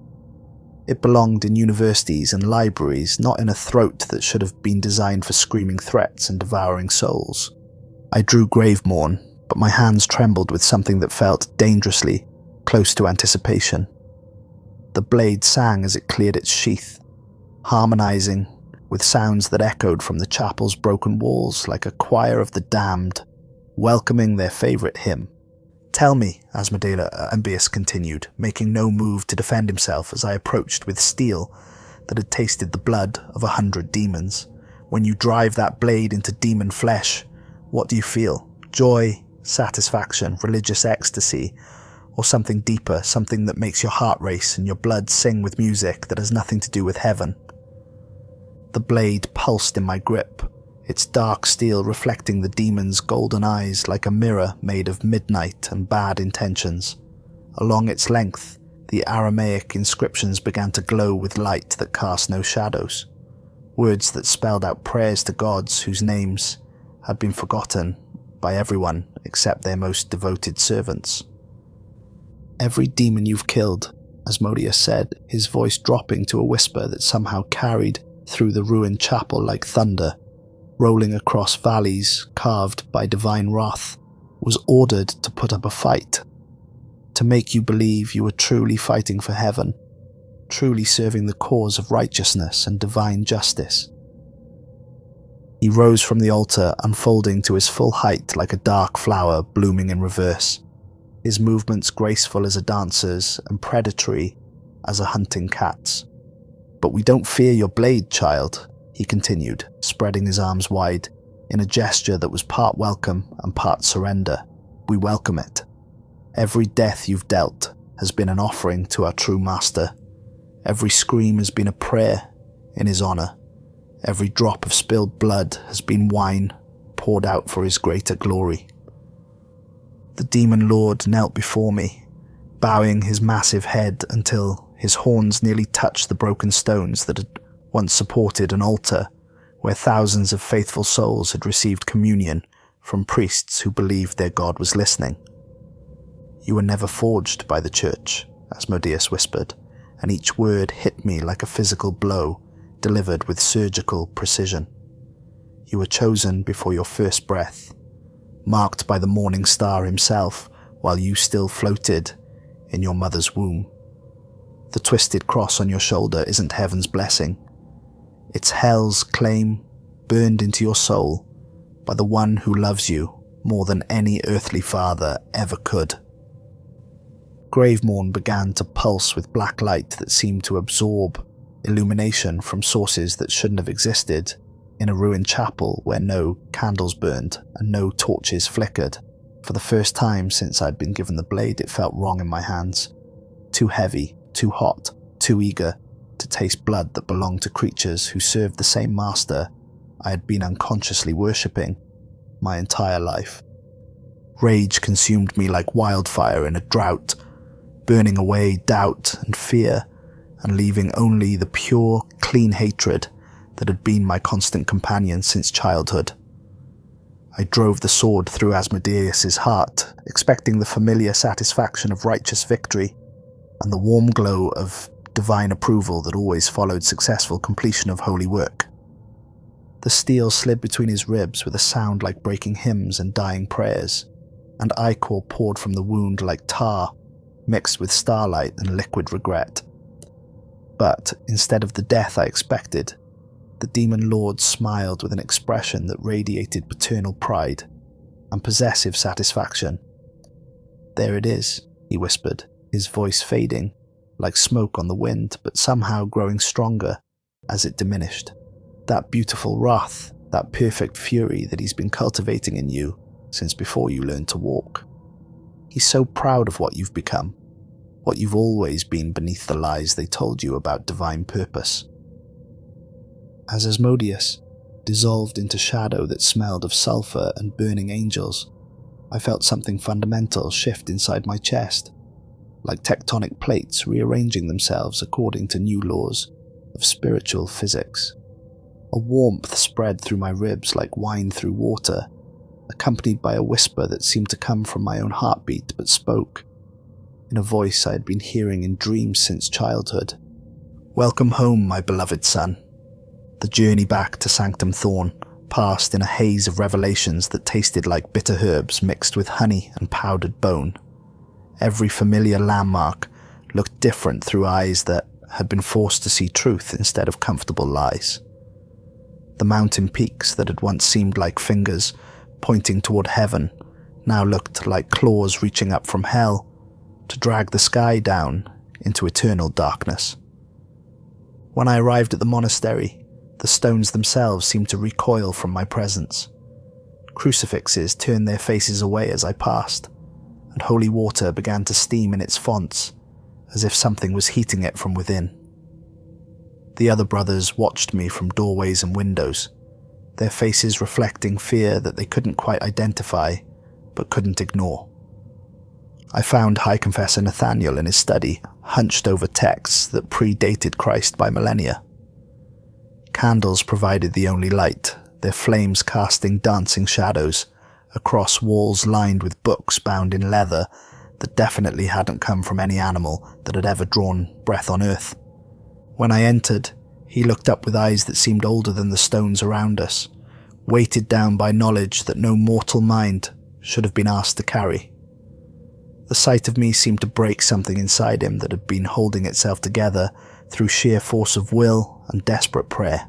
It belonged in universities and libraries, not in a throat that should have been designed for screaming threats and devouring souls. I drew Gravemourn, but my hands trembled with something that felt dangerously close to anticipation. The blade sang as it cleared its sheath, harmonizing with sounds that echoed from the chapel's broken walls like a choir of the damned, welcoming their favorite hymn. "Tell me," Asmodeus continued, making no move to defend himself as I approached with steel that had tasted the blood of 100 demons. "When you drive that blade into demon flesh, what do you feel? Joy, satisfaction, religious ecstasy, or something deeper, something that makes your heart race and your blood sing with music that has nothing to do with heaven?" The blade pulsed in my grip, its dark steel reflecting the demon's golden eyes like a mirror made of midnight and bad intentions. Along its length, the Aramaic inscriptions began to glow with light that cast no shadows, words that spelled out prayers to gods whose names had been forgotten by everyone except their most devoted servants. "Every demon you've killed," Asmodeus said, his voice dropping to a whisper that somehow carried through the ruined chapel like thunder, rolling across valleys carved by divine wrath, "was ordered to put up a fight, to make you believe you were truly fighting for heaven, truly serving the cause of righteousness and divine justice." He rose from the altar, unfolding to his full height like a dark flower blooming in reverse, his movements graceful as a dancer's and predatory as a hunting cat's. "But we don't fear your blade, child," he continued, spreading his arms wide, in a gesture that was part welcome and part surrender. "We welcome it. Every death you've dealt has been an offering to our true master. Every scream has been a prayer in his honor. Every drop of spilled blood has been wine poured out for his greater glory." The demon lord knelt before me, bowing his massive head until his horns nearly touched the broken stones that had once supported an altar where thousands of faithful souls had received communion from priests who believed their god was listening. "You were never forged by the church," Asmodeus whispered, and each word hit me like a physical blow delivered with surgical precision. "You were chosen before your first breath, marked by the morning star himself while you still floated in your mother's womb. The twisted cross on your shoulder isn't heaven's blessing. It's hell's claim burned into your soul by the one who loves you more than any earthly father ever could. Gravemourn began to pulse with black light that seemed to absorb illumination from sources that shouldn't have existed in a ruined chapel where no candles burned and no torches flickered. For the first time since I'd been given the blade, it felt wrong in my hands. Too heavy, too hot, too eager to taste blood that belonged to creatures who served the same master I had been unconsciously worshipping my entire life. Rage consumed me like wildfire in a drought, burning away doubt and fear and leaving only the pure, clean hatred that had been my constant companion since childhood. I drove the sword through Asmodeus's heart, expecting the familiar satisfaction of righteous victory and the warm glow of divine approval that always followed successful completion of holy work. The steel slid between his ribs with a sound like breaking hymns and dying prayers, and ichor poured from the wound like tar, mixed with starlight and liquid regret. But instead of the death I expected, the demon lord smiled with an expression that radiated paternal pride and possessive satisfaction. "There it is," he whispered, his voice fading, like smoke on the wind, but somehow growing stronger as it diminished. "That beautiful wrath, that perfect fury that he's been cultivating in you since before you learned to walk. He's so proud of what you've become, what you've always been beneath the lies they told you about divine purpose." As Asmodeus dissolved into shadow that smelled of sulphur and burning angels, I felt something fundamental shift inside my chest, like tectonic plates rearranging themselves according to new laws of spiritual physics. A warmth spread through my ribs like wine through water, accompanied by a whisper that seemed to come from my own heartbeat but spoke, in a voice I had been hearing in dreams since childhood. "Welcome home, my beloved son." The journey back to Sanctum Thorne passed in a haze of revelations that tasted like bitter herbs mixed with honey and powdered bone. Every familiar landmark looked different through eyes that had been forced to see truth instead of comfortable lies. The mountain peaks that had once seemed like fingers pointing toward heaven now looked like claws reaching up from hell to drag the sky down into eternal darkness. When I arrived at the monastery, the stones themselves seemed to recoil from my presence. Crucifixes turned their faces away as I passed, and holy water began to steam in its fonts, as if something was heating it from within. The other brothers watched me from doorways and windows, their faces reflecting fear that they couldn't quite identify, but couldn't ignore. I found High Confessor Nathaniel in his study, hunched over texts that predated Christ by millennia. Candles provided the only light, their flames casting dancing shadows across walls lined with books bound in leather that definitely hadn't come from any animal that had ever drawn breath on earth. When I entered, he looked up with eyes that seemed older than the stones around us, weighted down by knowledge that no mortal mind should have been asked to carry. The sight of me seemed to break something inside him that had been holding itself together through sheer force of will and desperate prayer.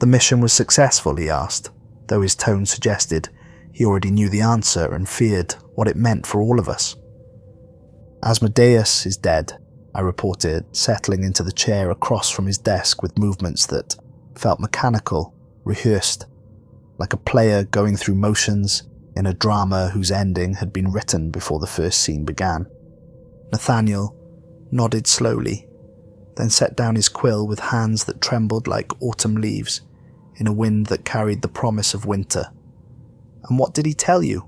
"The mission was successful?" he asked, though his tone suggested he already knew the answer and feared what it meant for all of us. "Asmodeus is dead," I reported, settling into the chair across from his desk with movements that felt mechanical, rehearsed, like a player going through motions in a drama whose ending had been written before the first scene began. Nathaniel nodded slowly, then set down his quill with hands that trembled like autumn leaves in a wind that carried the promise of winter. "And what did he tell you?"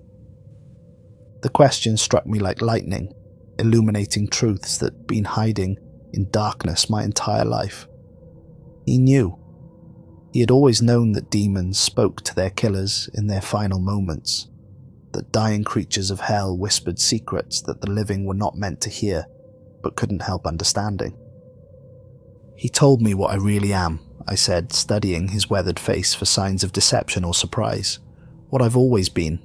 The question struck me like lightning, illuminating truths that had been hiding in darkness my entire life. He knew. He had always known that demons spoke to their killers in their final moments, that dying creatures of hell whispered secrets that the living were not meant to hear, but couldn't help understanding. "He told me what I really am," I said, studying his weathered face for signs of deception or surprise. "What I've always been."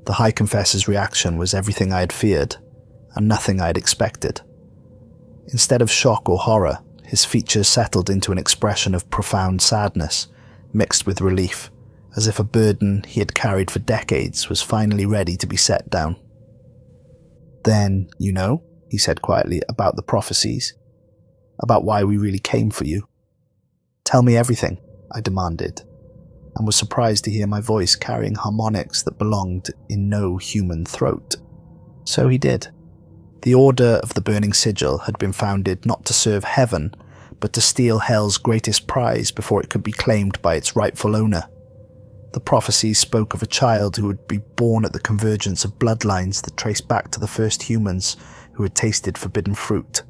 The High Confessor's reaction was everything I had feared, and nothing I had expected. Instead of shock or horror, his features settled into an expression of profound sadness, mixed with relief, as if a burden he had carried for decades was finally ready to be set down. "Then, you know," he said quietly, "about the prophecies, about why we really came for you." "Tell me everything," I demanded, and was surprised to hear my voice carrying harmonics that belonged in no human throat. So he did. The Order of the Burning Sigil had been founded not to serve heaven, but to steal hell's greatest prize before it could be claimed by its rightful owner. The prophecies spoke of a child who would be born at the convergence of bloodlines that traced back to the first humans who had tasted forbidden fruit,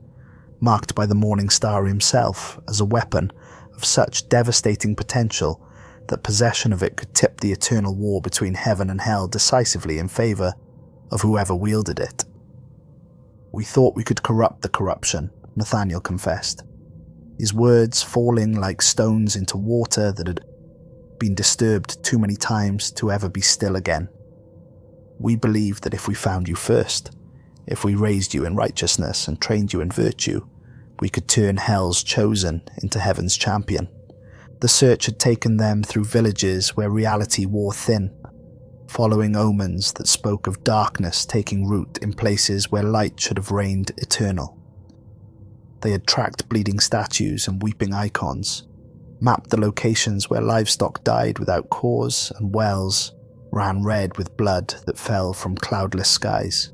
marked by the Morning Star himself as a weapon of such devastating potential that possession of it could tip the eternal war between heaven and hell decisively in favour of whoever wielded it. "We thought we could corrupt the corruption," Nathaniel confessed, his words falling like stones into water that had been disturbed too many times to ever be still again. "We believed that if we found you first, if we raised you in righteousness and trained you in virtue, we could turn hell's chosen into heaven's champion." The search had taken them through villages where reality wore thin, following omens that spoke of darkness taking root in places where light should have reigned eternal. They had tracked bleeding statues and weeping icons, mapped the locations where livestock died without cause and wells ran red with blood that fell from cloudless skies.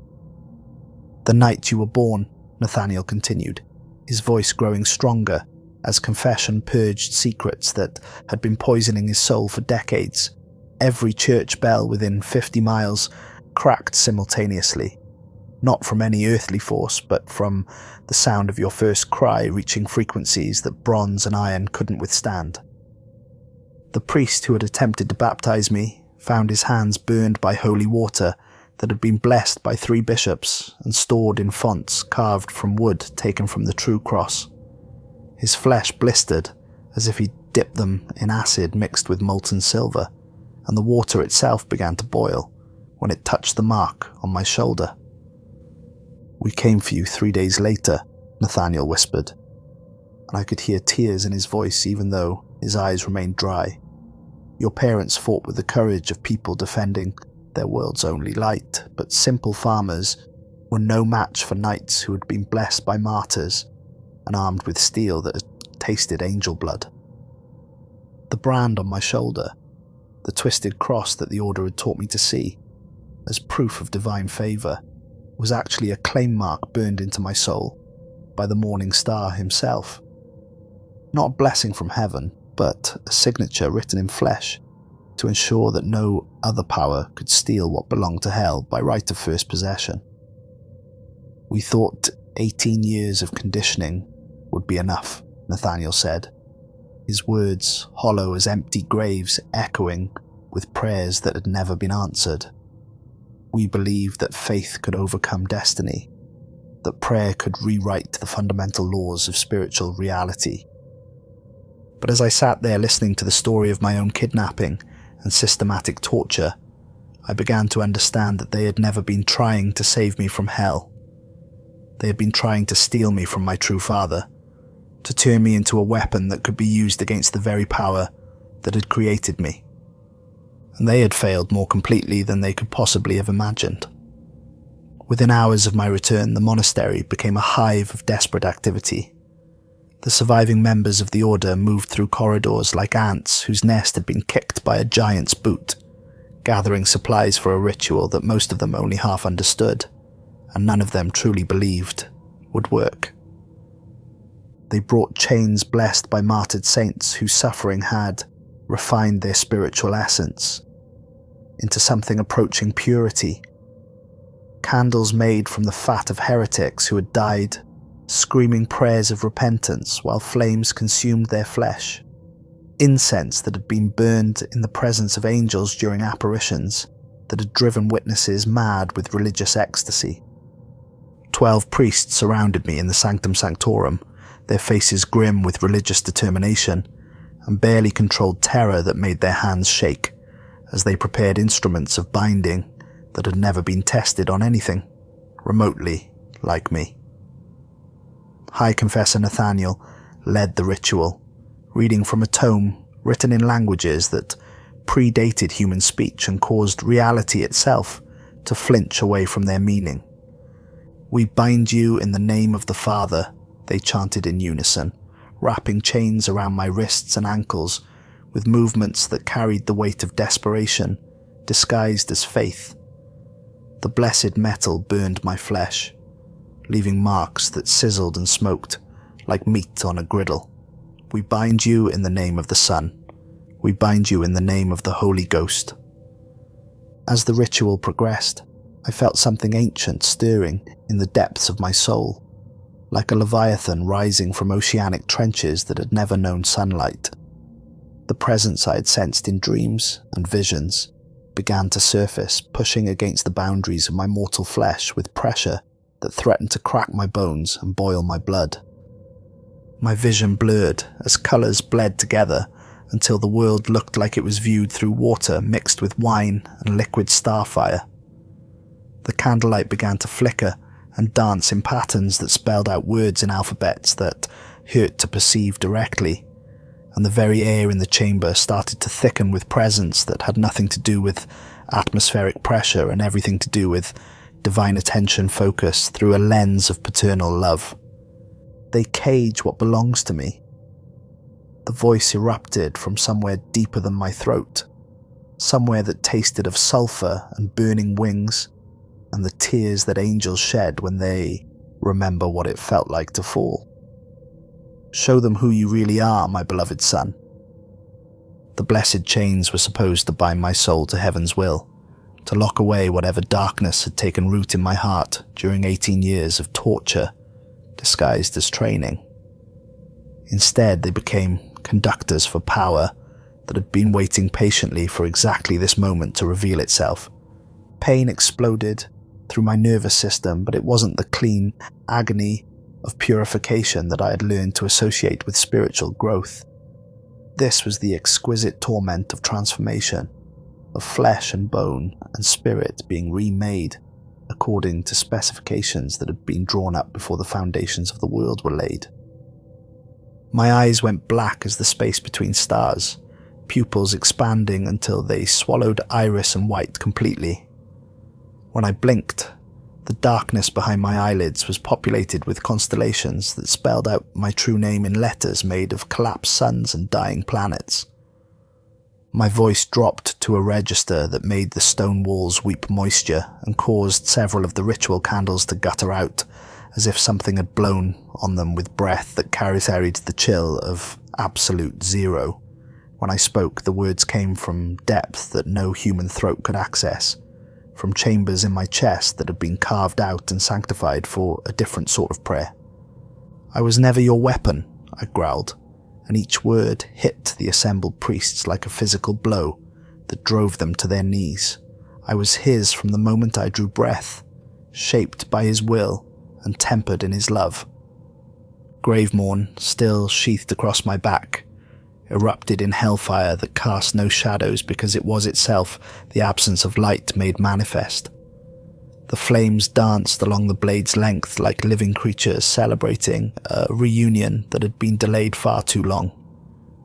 "The night you were born," Nathaniel continued, his voice growing stronger as confession purged secrets that had been poisoning his soul for decades. Every church bell within 50 miles cracked simultaneously, not from any earthly force, but from the sound of your first cry reaching frequencies that bronze and iron couldn't withstand. "The priest who had attempted to baptize me found his hands burned by holy water that had been blessed by 3 bishops and stored in fonts carved from wood taken from the true cross. His flesh blistered as if he dipped them in acid mixed with molten silver, and the water itself began to boil when it touched the mark on my shoulder." "We came for you 3 days later," Nathaniel whispered, and I could hear tears in his voice even though his eyes remained dry. "Your parents fought with the courage of people defending their world's only light, but simple farmers were no match for knights who had been blessed by martyrs and armed with steel that had tasted angel blood." The brand on my shoulder, the twisted cross that the Order had taught me to see as proof of divine favour, was actually a claim mark burned into my soul by the Morning Star himself. Not a blessing from heaven, but a signature written in flesh to ensure that no other power could steal what belonged to hell by right of first possession. "We thought 18 years of conditioning would be enough," Nathaniel said, his words hollow as empty graves echoing with prayers that had never been answered. "We believed that faith could overcome destiny, that prayer could rewrite the fundamental laws of spiritual reality." But as I sat there listening to the story of my own kidnapping and systematic torture, I began to understand that they had never been trying to save me from hell. They had been trying to steal me from my true father, to turn me into a weapon that could be used against the very power that had created me. And they had failed more completely than they could possibly have imagined. Within hours of my return, the monastery became a hive of desperate activity. The surviving members of the Order moved through corridors like ants whose nest had been kicked by a giant's boot, gathering supplies for a ritual that most of them only half understood, and none of them truly believed would work. They brought chains blessed by martyred saints whose suffering had refined their spiritual essence into something approaching purity. Candles made from the fat of heretics who had died, screaming prayers of repentance while flames consumed their flesh. Incense that had been burned in the presence of angels during apparitions that had driven witnesses mad with religious ecstasy. 12 priests surrounded me in the Sanctum Sanctorum, their faces grim with religious determination and barely controlled terror that made their hands shake as they prepared instruments of binding that had never been tested on anything remotely like me. High Confessor Nathaniel led the ritual, reading from a tome written in languages that predated human speech and caused reality itself to flinch away from their meaning. "We bind you in the name of the Father," they chanted in unison, wrapping chains around my wrists and ankles with movements that carried the weight of desperation, disguised as faith. The blessed metal burned my flesh, leaving marks that sizzled and smoked like meat on a griddle. "We bind you in the name of the Son. We bind you in the name of the Holy Ghost." As the ritual progressed, I felt something ancient stirring in the depths of my soul, like a leviathan rising from oceanic trenches that had never known sunlight. The presence I had sensed in dreams and visions began to surface, pushing against the boundaries of my mortal flesh with pressure that threatened to crack my bones and boil my blood. My vision blurred as colours bled together until the world looked like it was viewed through water mixed with wine and liquid starfire. The candlelight began to flicker and dance in patterns that spelled out words in alphabets that hurt to perceive directly, and the very air in the chamber started to thicken with presence that had nothing to do with atmospheric pressure and everything to do with divine attention focused through a lens of paternal love. "They cage what belongs to me." The voice erupted from somewhere deeper than my throat, somewhere that tasted of sulphur and burning wings, and the tears that angels shed when they remember what it felt like to fall. "Show them who you really are, my beloved son." The blessed chains were supposed to bind my soul to heaven's will, to lock away whatever darkness had taken root in my heart during 18 years of torture, disguised as training. Instead, they became conductors for power that had been waiting patiently for exactly this moment to reveal itself. Pain exploded through my nervous system, but it wasn't the clean agony of purification that I had learned to associate with spiritual growth. This was the exquisite torment of transformation, of flesh and bone and spirit being remade according to specifications that had been drawn up before the foundations of the world were laid. My eyes went black as the space between stars, pupils expanding until they swallowed iris and white completely. When I blinked, the darkness behind my eyelids was populated with constellations that spelled out my true name in letters made of collapsed suns and dying planets. My voice dropped to a register that made the stone walls weep moisture and caused several of the ritual candles to gutter out, as if something had blown on them with breath that carried the chill of absolute zero. When I spoke, the words came from depth that no human throat could access, from chambers in my chest that had been carved out and sanctified for a different sort of prayer. "I was never your weapon," I growled, and each word hit the assembled priests like a physical blow that drove them to their knees. I was his from the moment I drew breath, shaped by his will and tempered in his love. Gravemourn, still sheathed across my back, erupted in hellfire that cast no shadows because it was itself the absence of light made manifest. The flames danced along the blade's length like living creatures celebrating a reunion that had been delayed far too long,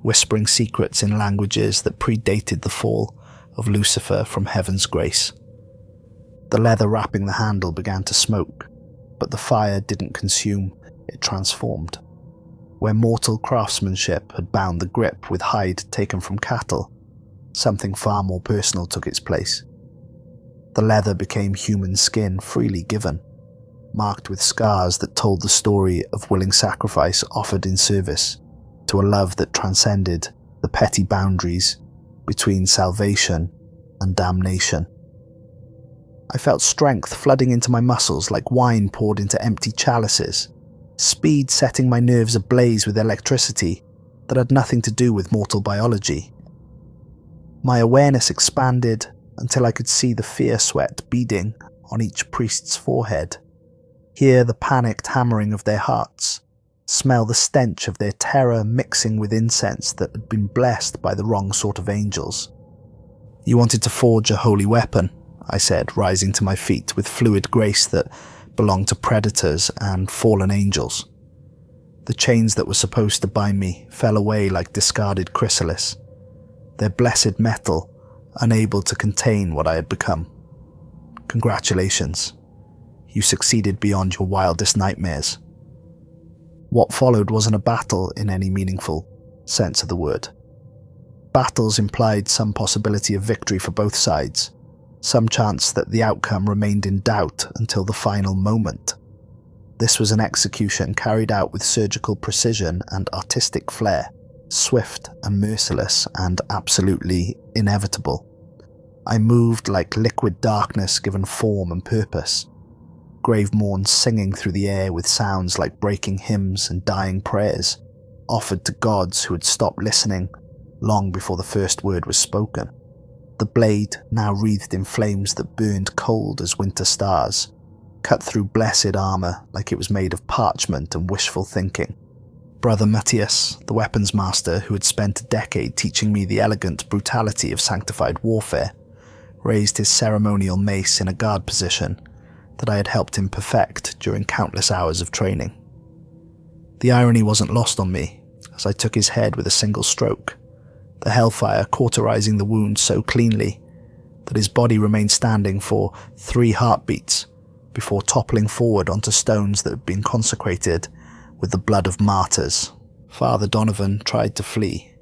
whispering secrets in languages that predated the fall of Lucifer from heaven's grace. The leather wrapping the handle began to smoke, but the fire didn't consume, it transformed. Where mortal craftsmanship had bound the grip with hide taken from cattle, something far more personal took its place. The leather became human skin freely given, marked with scars that told the story of willing sacrifice offered in service to a love that transcended the petty boundaries between salvation and damnation. I felt strength flooding into my muscles like wine poured into empty chalices, speed setting my nerves ablaze with electricity that had nothing to do with mortal biology. My awareness expanded until I could see the fear sweat beading on each priest's forehead, hear the panicked hammering of their hearts, smell the stench of their terror mixing with incense that had been blessed by the wrong sort of angels. "You wanted to forge a holy weapon," I said, rising to my feet with fluid grace that belonged to predators and fallen angels. The chains that were supposed to bind me fell away like discarded chrysalis, their blessed metal unable to contain what I had become. Congratulations. You succeeded beyond your wildest nightmares. What followed wasn't a battle in any meaningful sense of the word. Battles implied some possibility of victory for both sides, some chance that the outcome remained in doubt until the final moment. This was an execution carried out with surgical precision and artistic flair, swift and merciless and absolutely inevitable. I moved like liquid darkness given form and purpose. Gravemourn singing through the air with sounds like breaking hymns and dying prayers, offered to gods who had stopped listening long before the first word was spoken. The blade, now wreathed in flames that burned cold as winter stars, cut through blessed armour like it was made of parchment and wishful thinking. Brother Matthias, the weapons master who had spent a decade teaching me the elegant brutality of sanctified warfare, raised his ceremonial mace in a guard position that I had helped him perfect during countless hours of training. The irony wasn't lost on me as I took his head with a single stroke, the hellfire cauterizing the wound so cleanly that his body remained standing for 3 heartbeats before toppling forward onto stones that had been consecrated with the blood of martyrs. Father Donovan tried to flee,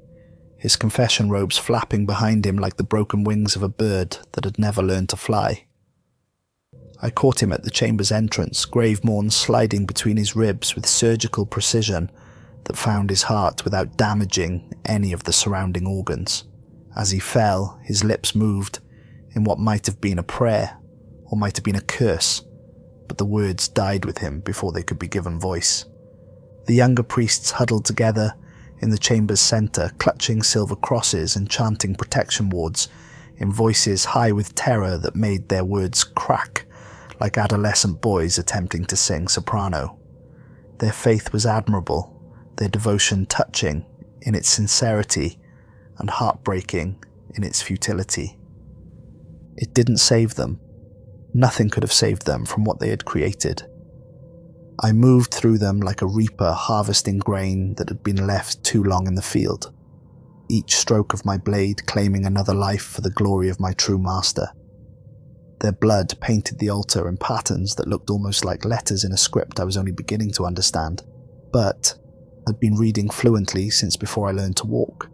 his confession robes flapping behind him like the broken wings of a bird that had never learned to fly. I caught him at the chamber's entrance, Gravemourn sliding between his ribs with surgical precision that found his heart without damaging any of the surrounding organs. As he fell, his lips moved in what might have been a prayer, or might have been a curse, but the words died with him before they could be given voice. The younger priests huddled together in the chamber's centre, clutching silver crosses and chanting protection wards in voices high with terror that made their words crack like adolescent boys attempting to sing soprano. Their faith was admirable, their devotion touching in its sincerity and heartbreaking in its futility. It didn't save them. Nothing could have saved them from what they had created. I moved through them like a reaper harvesting grain that had been left too long in the field, each stroke of my blade claiming another life for the glory of my true master. Their blood painted the altar in patterns that looked almost like letters in a script I was only beginning to understand, but had been reading fluently since before I learned to walk.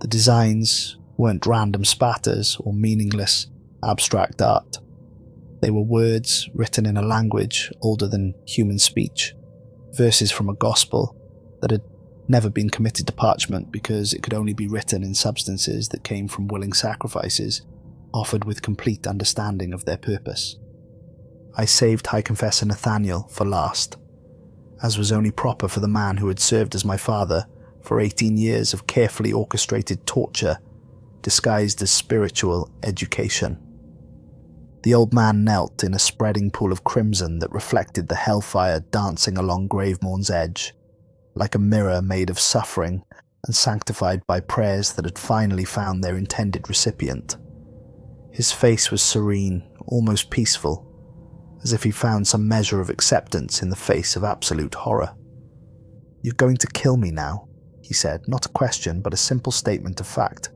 The designs weren't random spatters or meaningless, abstract art. They were words written in a language older than human speech, verses from a gospel that had never been committed to parchment because it could only be written in substances that came from willing sacrifices, offered with complete understanding of their purpose. I saved High Confessor Nathaniel for last, as was only proper for the man who had served as my father for 18 years of carefully orchestrated torture, disguised as spiritual education. The old man knelt in a spreading pool of crimson that reflected the hellfire dancing along Gravemourn's edge, like a mirror made of suffering and sanctified by prayers that had finally found their intended recipient. His face was serene, almost peaceful, as if he found some measure of acceptance in the face of absolute horror. "You're going to kill me now," he said, not a question but a simple statement of fact,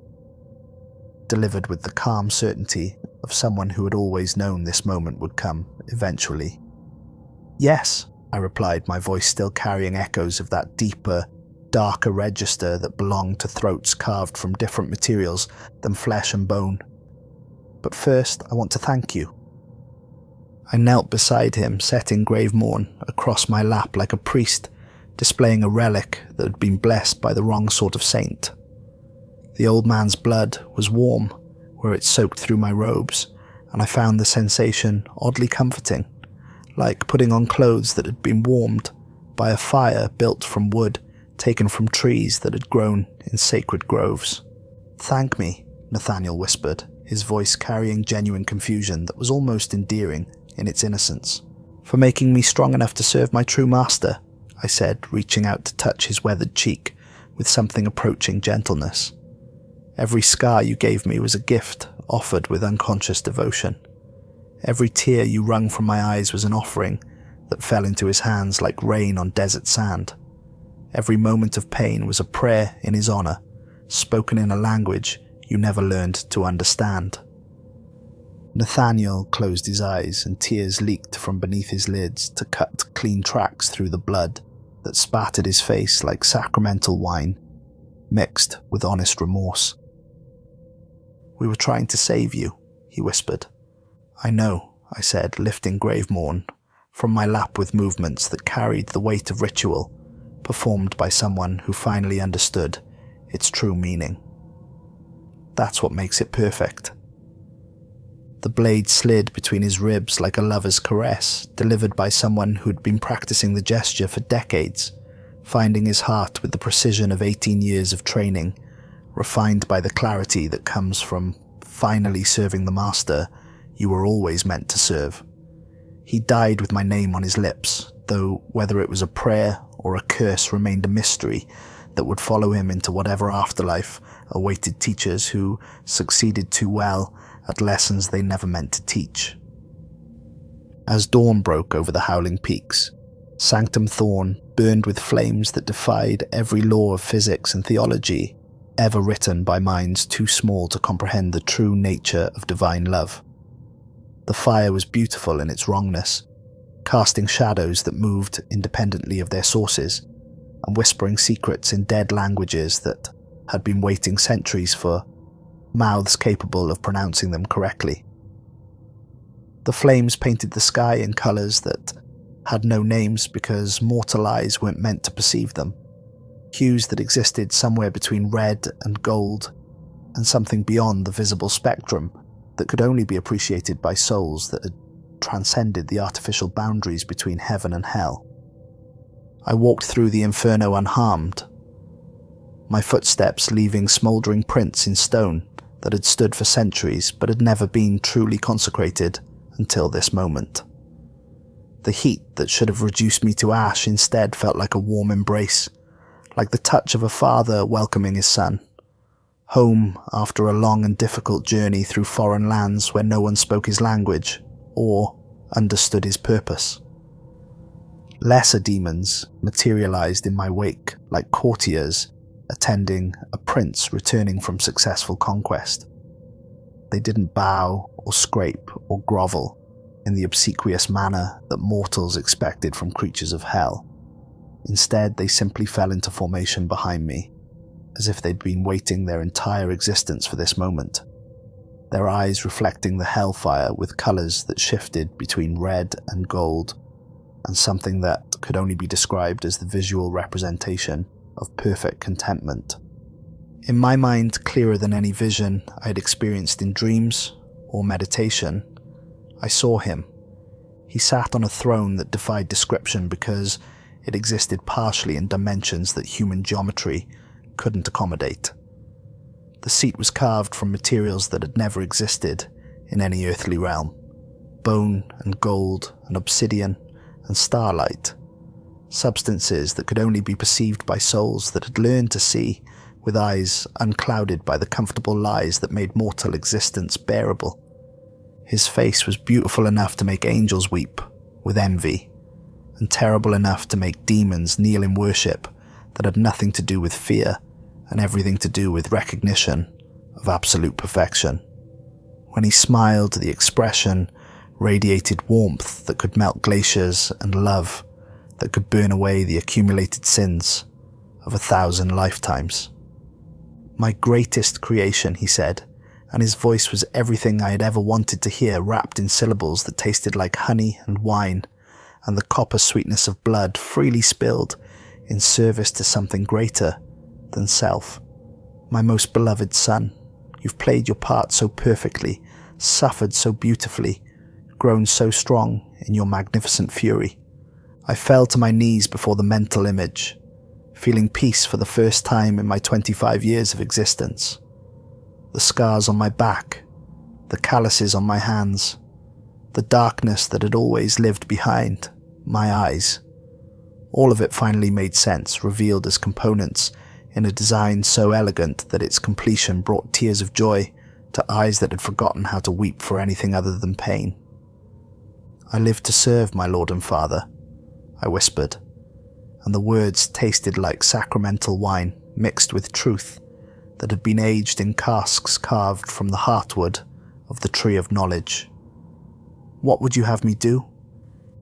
delivered with the calm certainty of someone who had always known this moment would come, eventually. "Yes," I replied, my voice still carrying echoes of that deeper, darker register that belonged to throats carved from different materials than flesh and bone. "But first, I want to thank you." I knelt beside him, setting Gravemourn across my lap like a priest displaying a relic that had been blessed by the wrong sort of saint. The old man's blood was warm where it soaked through my robes, and I found the sensation oddly comforting, like putting on clothes that had been warmed by a fire built from wood taken from trees that had grown in sacred groves. "Thank me," Nathaniel whispered, his voice carrying genuine confusion that was almost endearing in its innocence. "For making me strong enough to serve my true master," I said, reaching out to touch his weathered cheek with something approaching gentleness. "Every scar you gave me was a gift offered with unconscious devotion. Every tear you wrung from my eyes was an offering that fell into his hands like rain on desert sand. Every moment of pain was a prayer in his honor, spoken in a language you never learned to understand. Nathaniel closed his eyes and tears leaked from beneath his lids to cut clean tracks through the blood that spattered his face like sacramental wine, mixed with honest remorse. "We were trying to save you," he whispered. "I know," I said, lifting Gravemourn from my lap with movements that carried the weight of ritual, performed by someone who finally understood its true meaning. "That's what makes it perfect." The blade slid between his ribs like a lover's caress, delivered by someone who'd been practicing the gesture for decades, finding his heart with the precision of 18 years of training, refined by the clarity that comes from finally serving the master you were always meant to serve. He died with my name on his lips, though whether it was a prayer or a curse remained a mystery that would follow him into whatever afterlife awaited teachers who succeeded too well at lessons they never meant to teach. As dawn broke over the howling peaks, Sanctum Thorne burned with flames that defied every law of physics and theology ever written by minds too small to comprehend the true nature of divine love. The fire was beautiful in its wrongness, casting shadows that moved independently of their sources, and whispering secrets in dead languages that had been waiting centuries for mouths capable of pronouncing them correctly. The flames painted the sky in colours that had no names because mortal eyes weren't meant to perceive them, hues that existed somewhere between red and gold, and something beyond the visible spectrum that could only be appreciated by souls that had transcended the artificial boundaries between heaven and hell. I walked through the inferno unharmed, my footsteps leaving smouldering prints in stone that had stood for centuries but had never been truly consecrated until this moment. The heat that should have reduced me to ash instead felt like a warm embrace, like the touch of a father welcoming his son. Home after a long and difficult journey through foreign lands where no one spoke his language or understood his purpose. Lesser demons materialized in my wake like courtiers attending a prince returning from successful conquest. They didn't bow or scrape or grovel in the obsequious manner that mortals expected from creatures of hell. Instead, they simply fell into formation behind me, as if they'd been waiting their entire existence for this moment, their eyes reflecting the hellfire with colours that shifted between red and gold, and something that could only be described as the visual representation of perfect contentment. In my mind, clearer than any vision I had experienced in dreams or meditation, I saw him. He sat on a throne that defied description because it existed partially in dimensions that human geometry couldn't accommodate. The seat was carved from materials that had never existed in any earthly realm. Bone and gold and obsidian and starlight. Substances that could only be perceived by souls that had learned to see with eyes unclouded by the comfortable lies that made mortal existence bearable. His face was beautiful enough to make angels weep with envy, and terrible enough to make demons kneel in worship that had nothing to do with fear and everything to do with recognition of absolute perfection. When he smiled, the expression radiated warmth that could melt glaciers and love that could burn away the accumulated sins of 1,000 lifetimes. "My greatest creation," he said, and his voice was everything I had ever wanted to hear wrapped in syllables that tasted like honey and wine, and the copper sweetness of blood freely spilled in service to something greater than self. "My most beloved son, you've played your part so perfectly, suffered so beautifully, grown so strong in your magnificent fury." I fell to my knees before the mental image, feeling peace for the first time in my 25 years of existence. The scars on my back, the calluses on my hands, the darkness that had always lived behind my eyes. All of it finally made sense, revealed as components in a design so elegant that its completion brought tears of joy to eyes that had forgotten how to weep for anything other than pain. "I live to serve, my Lord and Father," I whispered, and the words tasted like sacramental wine mixed with truth that had been aged in casks carved from the heartwood of the tree of knowledge. What would you have me do?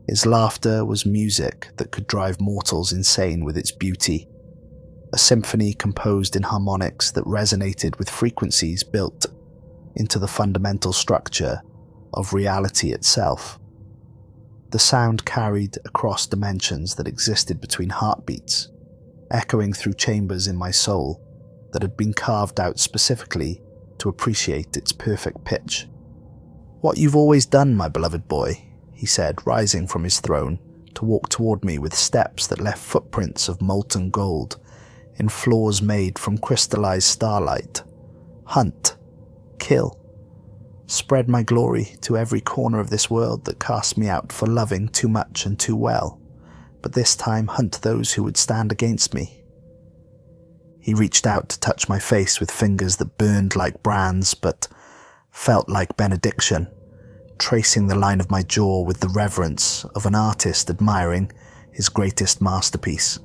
His laughter was music that could drive mortals insane with its beauty, a symphony composed in harmonics that resonated with frequencies built into the fundamental structure of reality itself. The sound carried across dimensions that existed between heartbeats, echoing through chambers in my soul that had been carved out specifically to appreciate its perfect pitch. "What you've always done, my beloved boy," he said, rising from his throne to walk toward me with steps that left footprints of molten gold in floors made from crystallized starlight. "Hunt, kill, spread my glory to every corner of this world that cast me out for loving too much and too well, but this time hunt those who would stand against me." He reached out to touch my face with fingers that burned like brands but felt like benediction, tracing the line of my jaw with the reverence of an artist admiring his greatest masterpiece.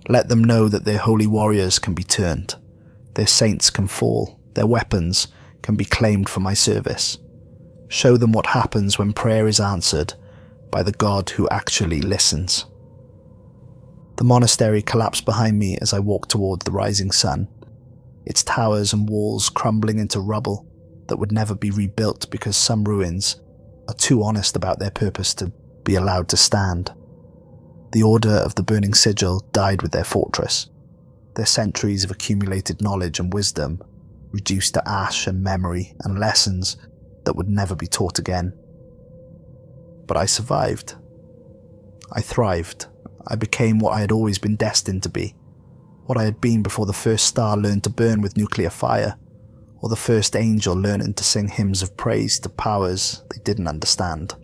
"Let them know that their holy warriors can be turned, their saints can fall, their weapons can be claimed for my service. Show them what happens when prayer is answered by the God who actually listens." The monastery collapsed behind me as I walked toward the rising sun, its towers and walls crumbling into rubble that would never be rebuilt because some ruins are too honest about their purpose to be allowed to stand. The Order of the Burning Sigil died with their fortress, their centuries of accumulated knowledge and wisdom reduced to ash and memory and lessons that would never be taught again. But I survived. I thrived. I became what I had always been destined to be, what I had been before the first star learned to burn with nuclear fire, or the first angel learning to sing hymns of praise to powers they didn't understand.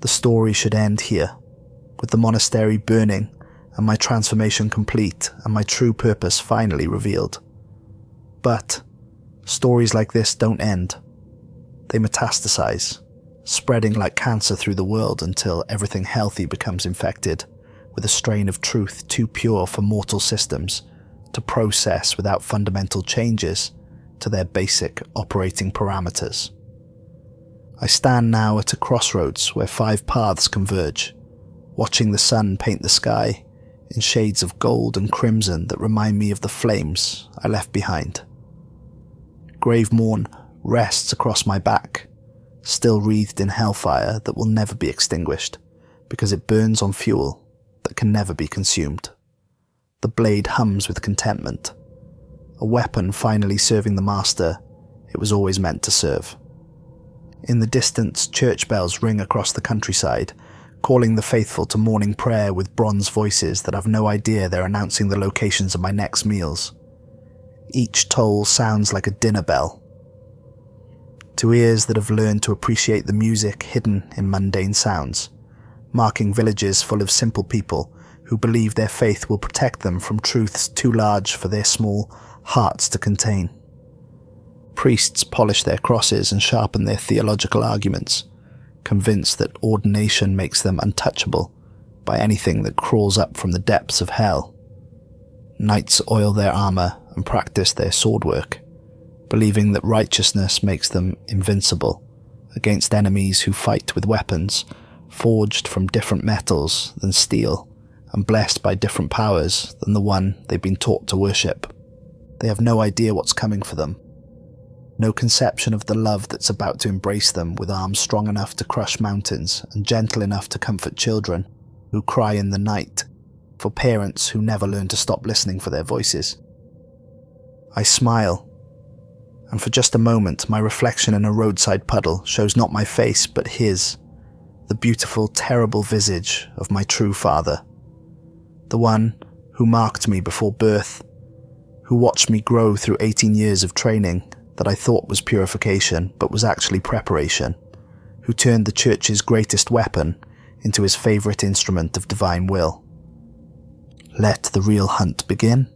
The story should end here, with the monastery burning and my transformation complete and my true purpose finally revealed. But stories like this don't end. They metastasize, spreading like cancer through the world until everything healthy becomes infected with a strain of truth too pure for mortal systems to process without fundamental changes to their basic operating parameters. I stand now at a crossroads where 5 paths converge, watching the sun paint the sky in shades of gold and crimson that remind me of the flames I left behind. Gravemourn rests across my back, still wreathed in hellfire that will never be extinguished, because it burns on fuel that can never be consumed. The blade hums with contentment, a weapon finally serving the master it was always meant to serve. In the distance, church bells ring across the countryside, calling the faithful to morning prayer with bronze voices that have no idea they're announcing the locations of my next meals. Each toll sounds like a dinner bell. To ears that have learned to appreciate the music hidden in mundane sounds, marking villages full of simple people who believe their faith will protect them from truths too large for their small hearts to contain. Priests polish their crosses and sharpen their theological arguments, convinced that ordination makes them untouchable by anything that crawls up from the depths of hell. Knights oil their armor and practice their sword work, believing that righteousness makes them invincible against enemies who fight with weapons forged from different metals than steel and blessed by different powers than the one they've been taught to worship. They have no idea what's coming for them, no conception of the love that's about to embrace them with arms strong enough to crush mountains and gentle enough to comfort children who cry in the night, for parents who never learn to stop listening for their voices. I smile, and for just a moment my reflection in a roadside puddle shows not my face but his, the beautiful, terrible visage of my true father, the one who marked me before birth, who watched me grow through 18 years of training that I thought was purification but was actually preparation, who turned the church's greatest weapon into his favourite instrument of divine will. "Let the real hunt begin,"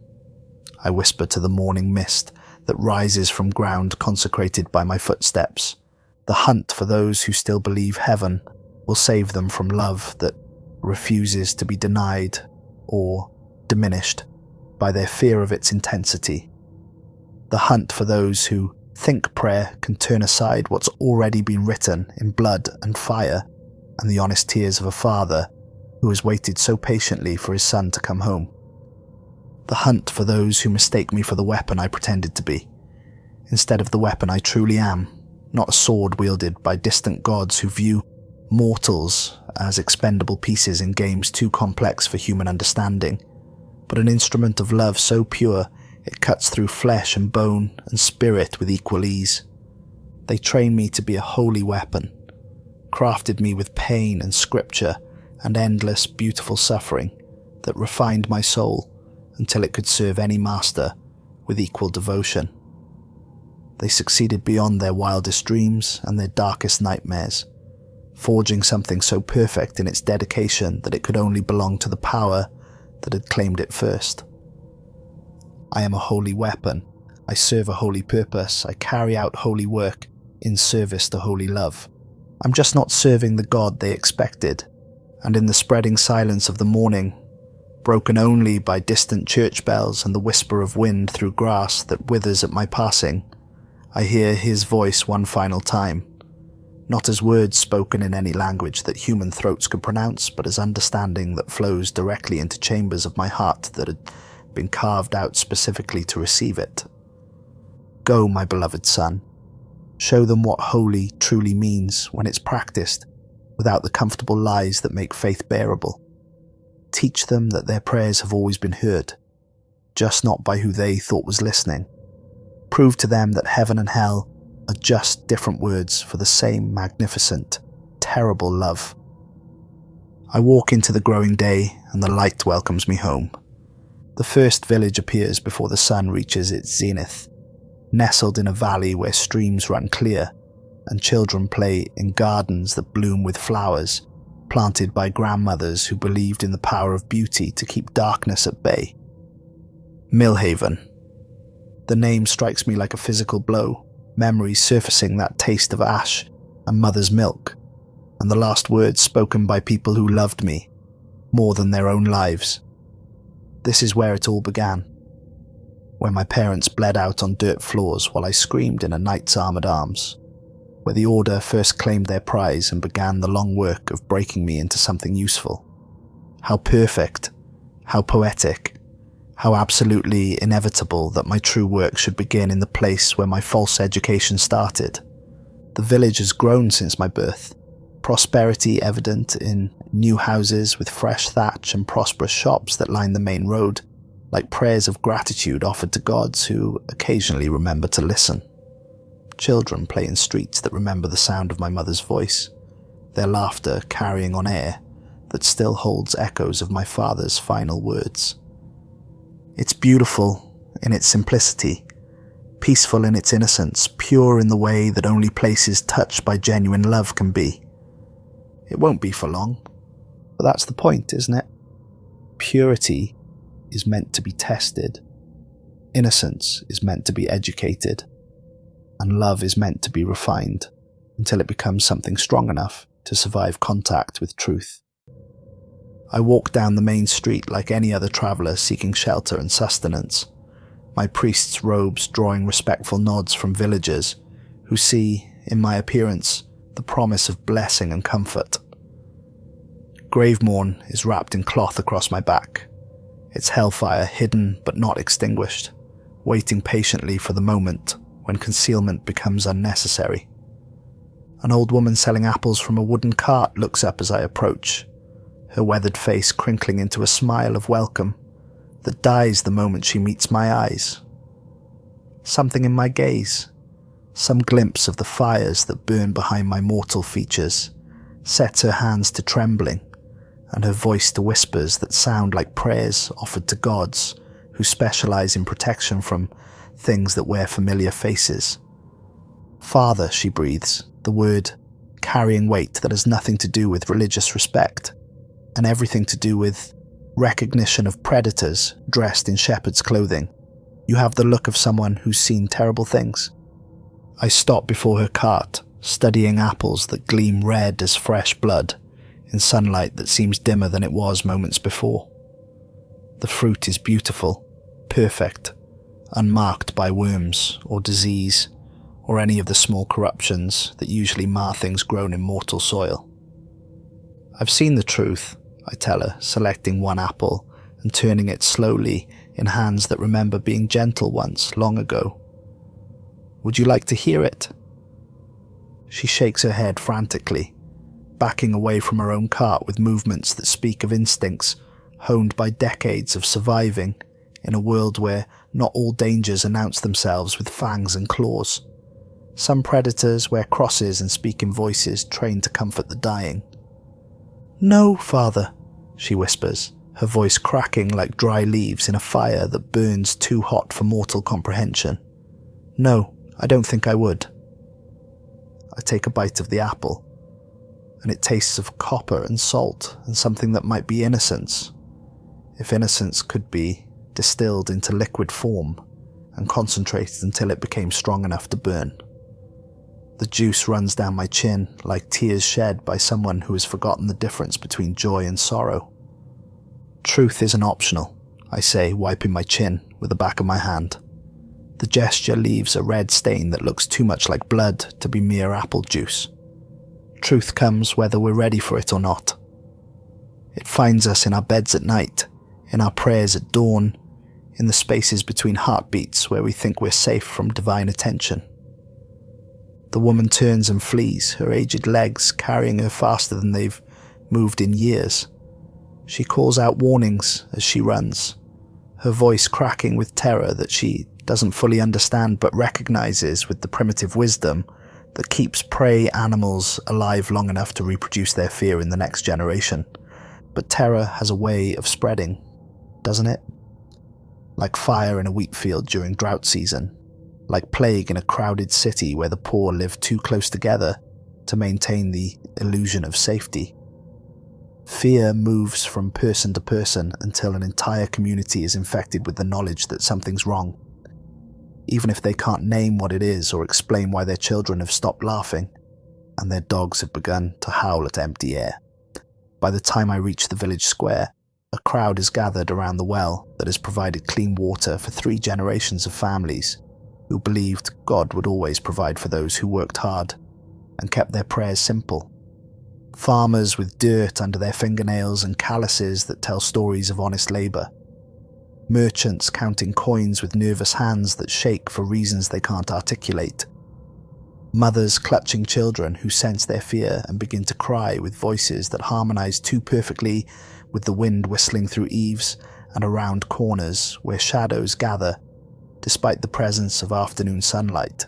I whisper to the morning mist that rises from ground consecrated by my footsteps, the hunt for those who still believe heaven will save them from love that refuses to be denied or diminished by their fear of its intensity. The hunt for those who think prayer can turn aside what's already been written in blood and fire and the honest tears of a father who has waited so patiently for his son to come home. The hunt for those who mistake me for the weapon I pretended to be, instead of the weapon I truly am, not a sword wielded by distant gods who view mortals as expendable pieces in games too complex for human understanding, but an instrument of love so pure it cuts through flesh and bone and spirit with equal ease. They train me to be a holy weapon, crafted me with pain and scripture and endless beautiful suffering that refined my soul until it could serve any master with equal devotion. They succeeded beyond their wildest dreams and their darkest nightmares, forging something so perfect in its dedication that it could only belong to the power that had claimed it first. I am a holy weapon. I serve a holy purpose. I carry out holy work in service to holy love. I'm just not serving the God they expected, and in the spreading silence of the morning, broken only by distant church bells and the whisper of wind through grass that withers at my passing, I hear his voice one final time, not as words spoken in any language that human throats could pronounce, but as understanding that flows directly into chambers of my heart that had been carved out specifically to receive it. Go, my beloved son. Show them what holy truly means when it's practiced without the comfortable lies that make faith bearable. Teach them that their prayers have always been heard, just not by who they thought was listening. Prove to them that heaven and hell are just different words for the same magnificent, terrible love. I walk into the growing day and the light welcomes me home. The first village appears before the sun reaches its zenith, nestled in a valley where streams run clear and children play in gardens that bloom with flowers planted by grandmothers who believed in the power of beauty to keep darkness at bay. Milhaven. The name strikes me like a physical blow, memories surfacing that taste of ash and mother's milk, and the last words spoken by people who loved me more than their own lives. This is where it all began, where my parents bled out on dirt floors while I screamed in a knight's armoured arms, where the Order first claimed their prize and began the long work of breaking me into something useful. How perfect, how poetic, how absolutely inevitable that my true work should begin in the place where my false education started. The village has grown since my birth, prosperity evident in new houses with fresh thatch and prosperous shops that line the main road, like prayers of gratitude offered to gods who occasionally remember to listen. Children play in streets that remember the sound of my mother's voice, their laughter carrying on air that still holds echoes of my father's final words. It's beautiful in its simplicity, peaceful in its innocence, pure in the way that only places touched by genuine love can be. It won't be for long, but that's the point, isn't it? Purity is meant to be tested, innocence is meant to be educated, and love is meant to be refined until it becomes something strong enough to survive contact with truth. I walk down the main street like any other traveller seeking shelter and sustenance, my priest's robes drawing respectful nods from villagers who see, in my appearance, the promise of blessing and comfort. Gravemourn is wrapped in cloth across my back, its hellfire hidden but not extinguished, waiting patiently for the moment when concealment becomes unnecessary. An old woman selling apples from a wooden cart looks up as I approach, her weathered face crinkling into a smile of welcome that dies the moment she meets my eyes. Something in my gaze, some glimpse of the fires that burn behind my mortal features, sets her hands to trembling and her voice to whispers that sound like prayers offered to gods who specialize in protection from things that wear familiar faces. Father, she breathes, the word carrying weight that has nothing to do with religious respect and everything to do with recognition of predators dressed in shepherd's clothing. You have the look of someone who's seen terrible things. I stop before her cart, studying apples that gleam red as fresh blood in sunlight that seems dimmer than it was moments before. The fruit is beautiful, perfect, unmarked by worms or disease or any of the small corruptions that usually mar things grown in mortal soil. I've seen the truth, I tell her, selecting one apple and turning it slowly in hands that remember being gentle once, long ago. Would you like to hear it? She shakes her head frantically, backing away from her own cart with movements that speak of instincts honed by decades of surviving in a world where not all dangers announce themselves with fangs and claws. Some predators wear crosses and speak in voices trained to comfort the dying. "No, father," she whispers, her voice cracking like dry leaves in a fire that burns too hot for mortal comprehension. "No, I don't think I would." I take a bite of the apple, and it tastes of copper and salt and something that might be innocence, if innocence could be distilled into liquid form and concentrated until it became strong enough to burn. The juice runs down my chin like tears shed by someone who has forgotten the difference between joy and sorrow. "Truth isn't optional," I say, wiping my chin with the back of my hand. The gesture leaves a red stain that looks too much like blood to be mere apple juice. Truth comes whether we're ready for it or not. It finds us in our beds at night, in our prayers at dawn, in the spaces between heartbeats where we think we're safe from divine attention. The woman turns and flees, her aged legs carrying her faster than they've moved in years. She calls out warnings as she runs, her voice cracking with terror that she doesn't fully understand but recognizes with the primitive wisdom that keeps prey animals alive long enough to reproduce their fear in the next generation. But terror has a way of spreading, doesn't it? Like fire in a wheat field during drought season, like plague in a crowded city where the poor live too close together to maintain the illusion of safety. Fear moves from person to person until an entire community is infected with the knowledge that something's wrong, even if they can't name what it is or explain why their children have stopped laughing and their dogs have begun to howl at empty air. By the time I reach the village square, a crowd is gathered around the well that has provided clean water for 3 generations of families who believed God would always provide for those who worked hard and kept their prayers simple. Farmers with dirt under their fingernails and calluses that tell stories of honest labour. Merchants counting coins with nervous hands that shake for reasons they can't articulate. Mothers clutching children who sense their fear and begin to cry with voices that harmonise too perfectly with the wind whistling through eaves and around corners where shadows gather despite the presence of afternoon sunlight.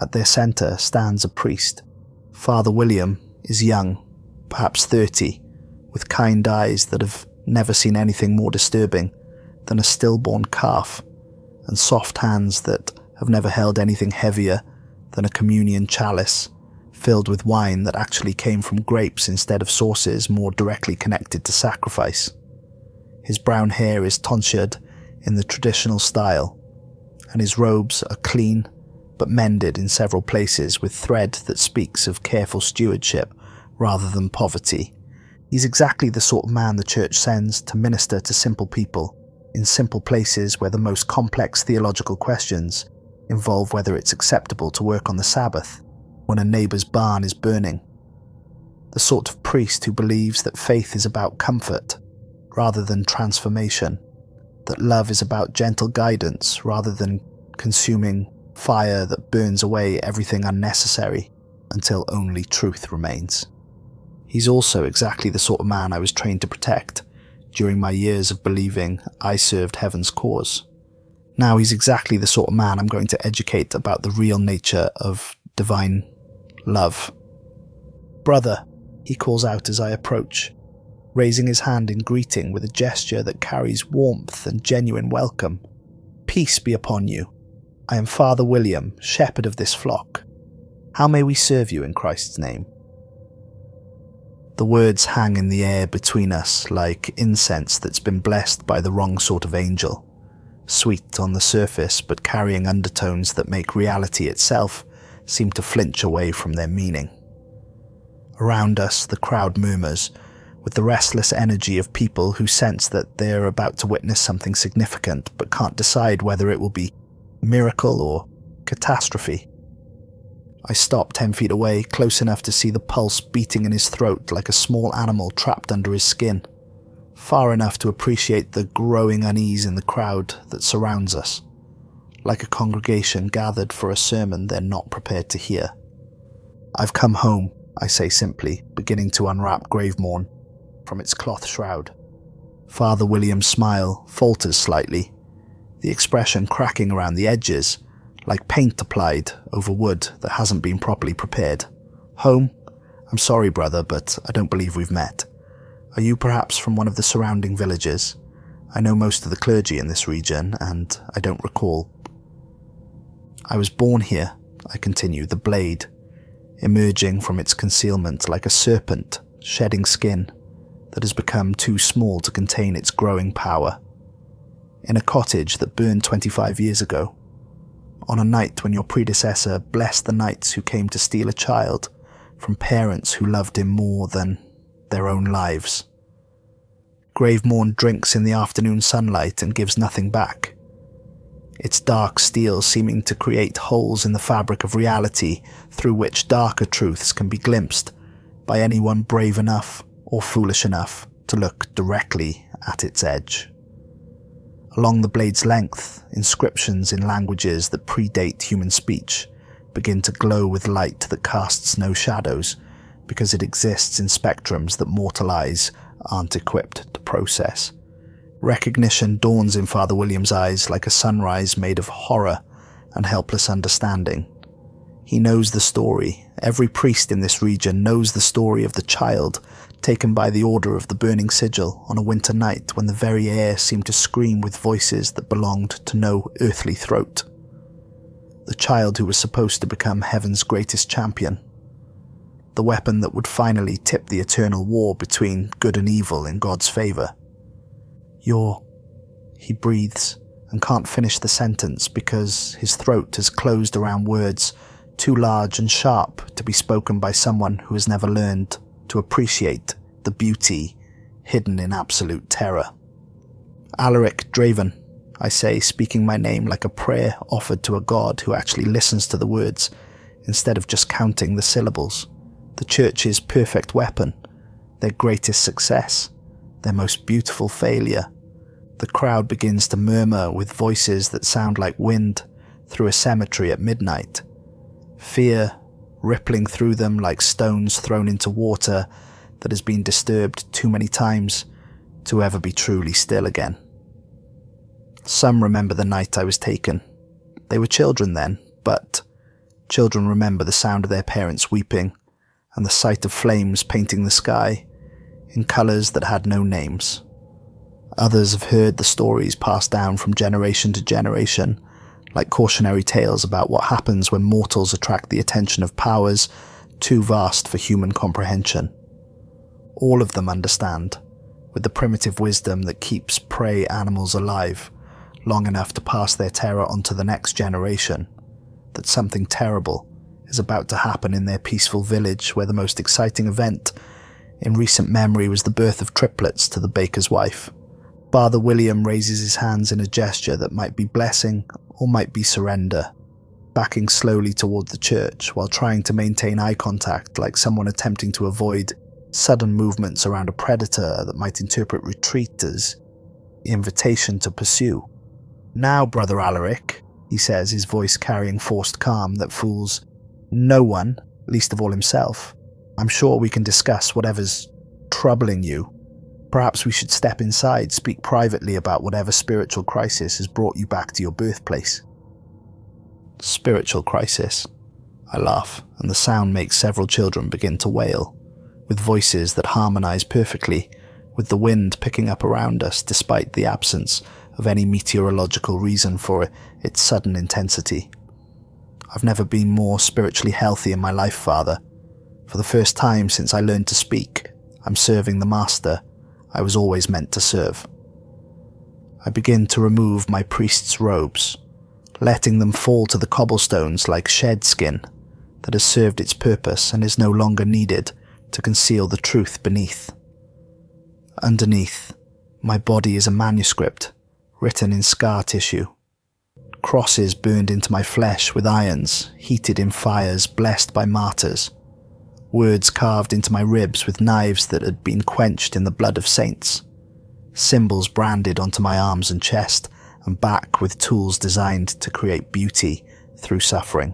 At their centre stands a priest. Father William is young, perhaps 30, with kind eyes that have never seen anything more disturbing than a stillborn calf, and soft hands that have never held anything heavier than a communion chalice filled with wine that actually came from grapes instead of sources more directly connected to sacrifice. His brown hair is tonsured in the traditional style, and his robes are clean but mended in several places with thread that speaks of careful stewardship rather than poverty. He's exactly the sort of man the church sends to minister to simple people in simple places where the most complex theological questions involve whether it's acceptable to work on the Sabbath when a neighbour's barn is burning. The sort of priest who believes that faith is about comfort rather than transformation, that love is about gentle guidance rather than consuming fire that burns away everything unnecessary until only truth remains. He's also exactly the sort of man I was trained to protect during my years of believing I served heaven's cause. Now he's exactly the sort of man I'm going to educate about the real nature of divine love. "Brother," he calls out as I approach, raising his hand in greeting with a gesture that carries warmth and genuine welcome. "Peace be upon you. I am Father William, shepherd of this flock. How may we serve you in Christ's name?" The words hang in the air between us like incense that's been blessed by the wrong sort of angel, sweet on the surface but carrying undertones that make reality itself seem to flinch away from their meaning. Around us, the crowd murmurs, with the restless energy of people who sense that they're about to witness something significant but can't decide whether it will be miracle or catastrophe. I stop 10 feet away, close enough to see the pulse beating in his throat like a small animal trapped under his skin, far enough to appreciate the growing unease in the crowd that surrounds us, like a congregation gathered for a sermon they're not prepared to hear. "I've come home," I say simply, beginning to unwrap Gravemourn from its cloth shroud. Father William's smile falters slightly, the expression cracking around the edges, like paint applied over wood that hasn't been properly prepared. "Home? I'm sorry, brother, but I don't believe we've met. Are you perhaps from one of the surrounding villages? I know most of the clergy in this region, and I don't recall." "I was born here," I continue, the blade emerging from its concealment like a serpent shedding skin that has become too small to contain its growing power, in a cottage that burned 25 years ago, on a night when your predecessor blessed the knights who came to steal a child from parents who loved him more than their own lives. Gravemourn drinks in the afternoon sunlight and gives nothing back, its dark steel seeming to create holes in the fabric of reality through which darker truths can be glimpsed by anyone brave enough or foolish enough to look directly at its edge. Along the blade's length, inscriptions in languages that predate human speech begin to glow with light that casts no shadows, because it exists in spectrums that mortal eyes aren't equipped to process. Recognition dawns in Father William's eyes like a sunrise made of horror and helpless understanding. He knows the story. Every priest in this region knows the story of the child taken by the order of the Burning Sigil on a winter night when the very air seemed to scream with voices that belonged to no earthly throat. The child who was supposed to become heaven's greatest champion. The weapon that would finally tip the eternal war between good and evil in God's favour. He breathes and can't finish the sentence because his throat has closed around words too large and sharp to be spoken by someone who has never learned to appreciate the beauty hidden in absolute terror. "Alaric Draeven," I say, speaking my name like a prayer offered to a god who actually listens to the words instead of just counting the syllables. The Church's perfect weapon, their greatest success, their most beautiful failure. The crowd begins to murmur with voices that sound like wind through a cemetery at midnight. Fear rippling through them like stones thrown into water that has been disturbed too many times to ever be truly still again. Some remember the night I was taken. They were children then, but children remember the sound of their parents weeping and the sight of flames painting the sky in colours that had no names. Others have heard the stories passed down from generation to generation, like cautionary tales about what happens when mortals attract the attention of powers too vast for human comprehension. All of them understand, with the primitive wisdom that keeps prey animals alive long enough to pass their terror on to the next generation, that something terrible is about to happen in their peaceful village where the most exciting event in recent memory was the birth of triplets to the baker's wife. Father William raises his hands in a gesture that might be blessing or might be surrender, backing slowly toward the church while trying to maintain eye contact like someone attempting to avoid sudden movements around a predator that might interpret retreat as invitation to pursue. "Now, Brother Alaric," he says, his voice carrying forced calm that fools no one, least of all himself. "I'm sure we can discuss whatever's troubling you. Perhaps we should step inside, speak privately about whatever spiritual crisis has brought you back to your birthplace." Spiritual crisis. I laugh, and the sound makes several children begin to wail, with voices that harmonize perfectly with the wind picking up around us despite the absence of any meteorological reason for its sudden intensity. "I've never been more spiritually healthy in my life, Father. For the first time since I learned to speak, I'm serving the Master I was always meant to serve." I begin to remove my priest's robes, letting them fall to the cobblestones like shed skin that has served its purpose and is no longer needed to conceal the truth beneath. Underneath, my body is a manuscript, written in scar tissue. Crosses burned into my flesh with irons, heated in fires blessed by martyrs. Words carved into my ribs with knives that had been quenched in the blood of saints. Symbols branded onto my arms and chest, and back with tools designed to create beauty through suffering.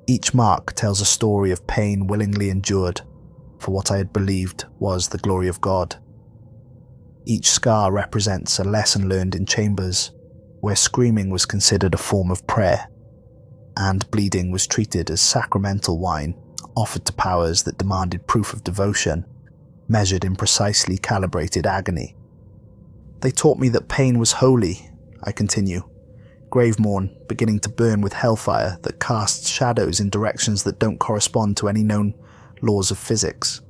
Each mark tells a story of pain willingly endured for what I had believed was the glory of God. Each scar represents a lesson learned in chambers where screaming was considered a form of prayer, and bleeding was treated as sacramental wine offered to powers that demanded proof of devotion, measured in precisely calibrated agony. They taught me that pain was holy, I continue, Gravemourn beginning to burn with hellfire that casts shadows in directions that don't correspond to any known laws of physics.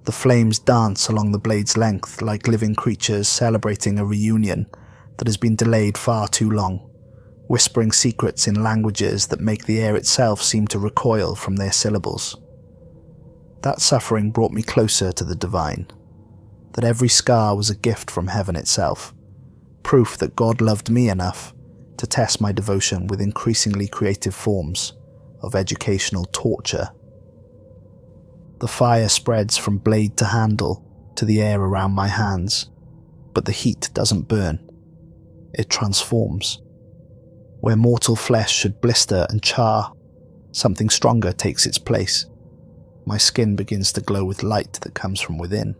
The flames dance along the blade's length like living creatures celebrating a reunion that has been delayed far too long, whispering secrets in languages that make the air itself seem to recoil from their syllables. That suffering brought me closer to the divine, that every scar was a gift from heaven itself, proof that God loved me enough to test my devotion with increasingly creative forms of educational torture. The fire spreads from blade to handle to the air around my hands, but the heat doesn't burn. It transforms. Where mortal flesh should blister and char, something stronger takes its place. My skin begins to glow with light that comes from within,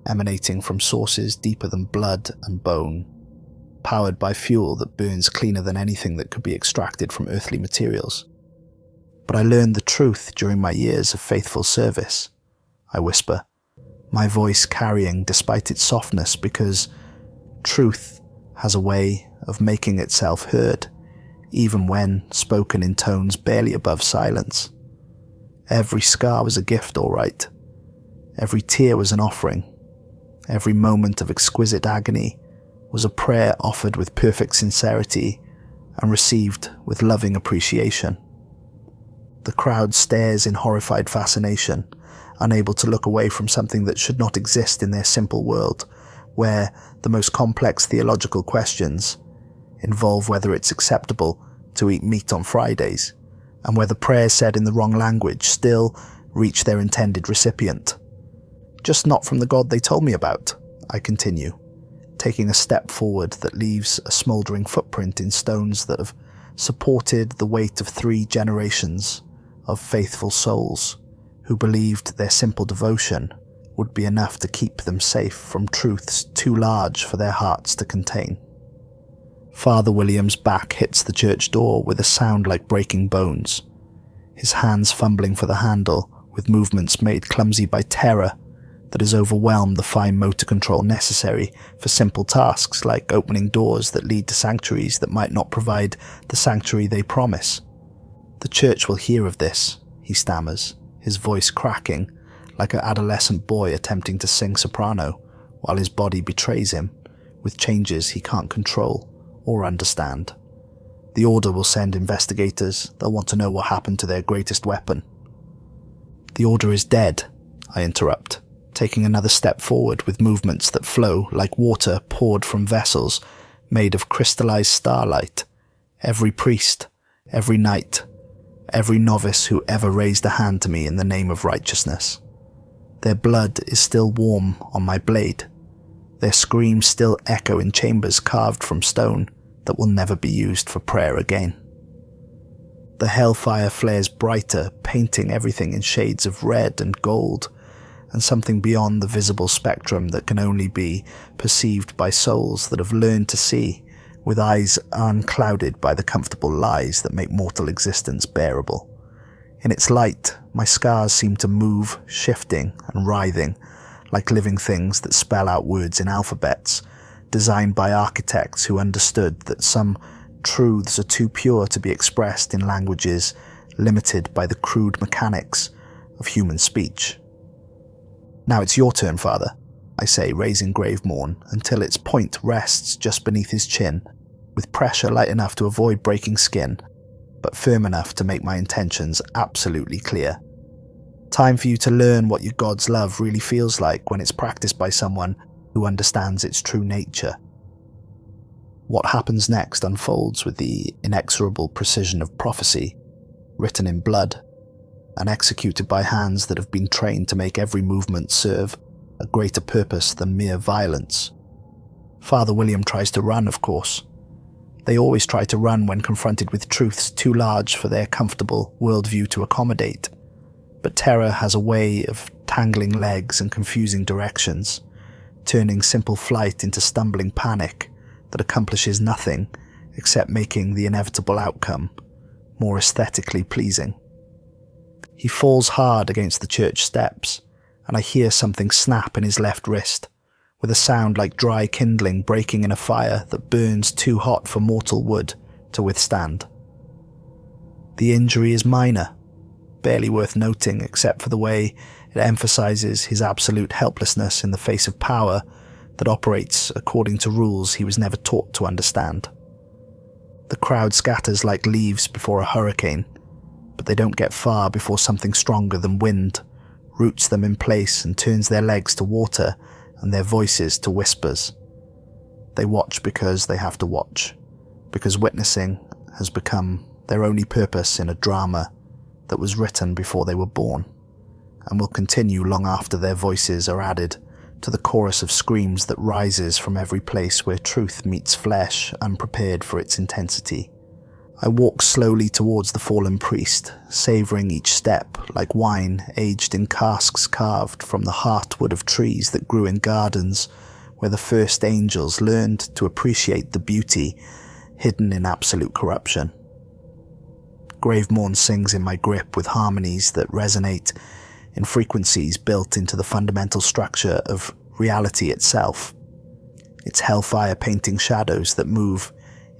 emanating from sources deeper than blood and bone, powered by fuel that burns cleaner than anything that could be extracted from earthly materials. But I learned the truth during my years of faithful service, I whisper, my voice carrying despite its softness, because truth has a way of making itself heard, even when spoken in tones barely above silence. Every scar was a gift, all right. Every tear was an offering. Every moment of exquisite agony was a prayer offered with perfect sincerity and received with loving appreciation. The crowd stares in horrified fascination, unable to look away from something that should not exist in their simple world, where the most complex theological questions involve whether it's acceptable to eat meat on Fridays, and whether prayers said in the wrong language still reach their intended recipient. Just not from the God they told me about, I continue, taking a step forward that leaves a smouldering footprint in stones that have supported the weight of 3 generations of faithful souls who believed their simple devotion would be enough to keep them safe from truths too large for their hearts to contain. Father William's back hits the church door with a sound like breaking bones, his hands fumbling for the handle with movements made clumsy by terror that has overwhelmed the fine motor control necessary for simple tasks like opening doors that lead to sanctuaries that might not provide the sanctuary they promise. The church will hear of this, he stammers, his voice cracking like an adolescent boy attempting to sing soprano while his body betrays him with changes he can't control or understand. The Order will send investigators. They'll want to know what happened to their greatest weapon. The Order is dead, I interrupt, taking another step forward with movements that flow like water poured from vessels made of crystallized starlight. Every priest, every knight, every novice who ever raised a hand to me in the name of righteousness. Their blood is still warm on my blade. Their screams still echo in chambers carved from stone that will never be used for prayer again. The hellfire flares brighter, painting everything in shades of red and gold, and something beyond the visible spectrum that can only be perceived by souls that have learned to see with eyes unclouded by the comfortable lies that make mortal existence bearable. In its light, my scars seem to move, shifting and writhing, like living things that spell out words in alphabets, designed by architects who understood that some truths are too pure to be expressed in languages limited by the crude mechanics of human speech. Now it's your turn, Father, I say, raising Gravemourn until its point rests just beneath his chin, with pressure light enough to avoid breaking skin, but firm enough to make my intentions absolutely clear. Time for you to learn what your God's love really feels like when it's practiced by someone who understands its true nature. What happens next unfolds with the inexorable precision of prophecy, written in blood, and executed by hands that have been trained to make every movement serve a greater purpose than mere violence. Father William tries to run, of course. They always try to run when confronted with truths too large for their comfortable worldview to accommodate. But terror has a way of tangling legs and confusing directions, turning simple flight into stumbling panic that accomplishes nothing except making the inevitable outcome more aesthetically pleasing. He falls hard against the church steps, and I hear something snap in his left wrist, with a sound like dry kindling breaking in a fire that burns too hot for mortal wood to withstand. The injury is minor, barely worth noting except for the way it emphasizes his absolute helplessness in the face of power that operates according to rules he was never taught to understand. The crowd scatters like leaves before a hurricane, but they don't get far before something stronger than wind roots them in place and turns their legs to water and their voices to whispers. They watch because they have to watch, because witnessing has become their only purpose in a drama that was written before they were born, and will continue long after their voices are added to the chorus of screams that rises from every place where truth meets flesh unprepared for its intensity. I walk slowly towards the fallen priest, savouring each step like wine aged in casks carved from the heartwood of trees that grew in gardens where the first angels learned to appreciate the beauty hidden in absolute corruption. Gravemourn sings in my grip with harmonies that resonate in frequencies built into the fundamental structure of reality itself, its hellfire painting shadows that move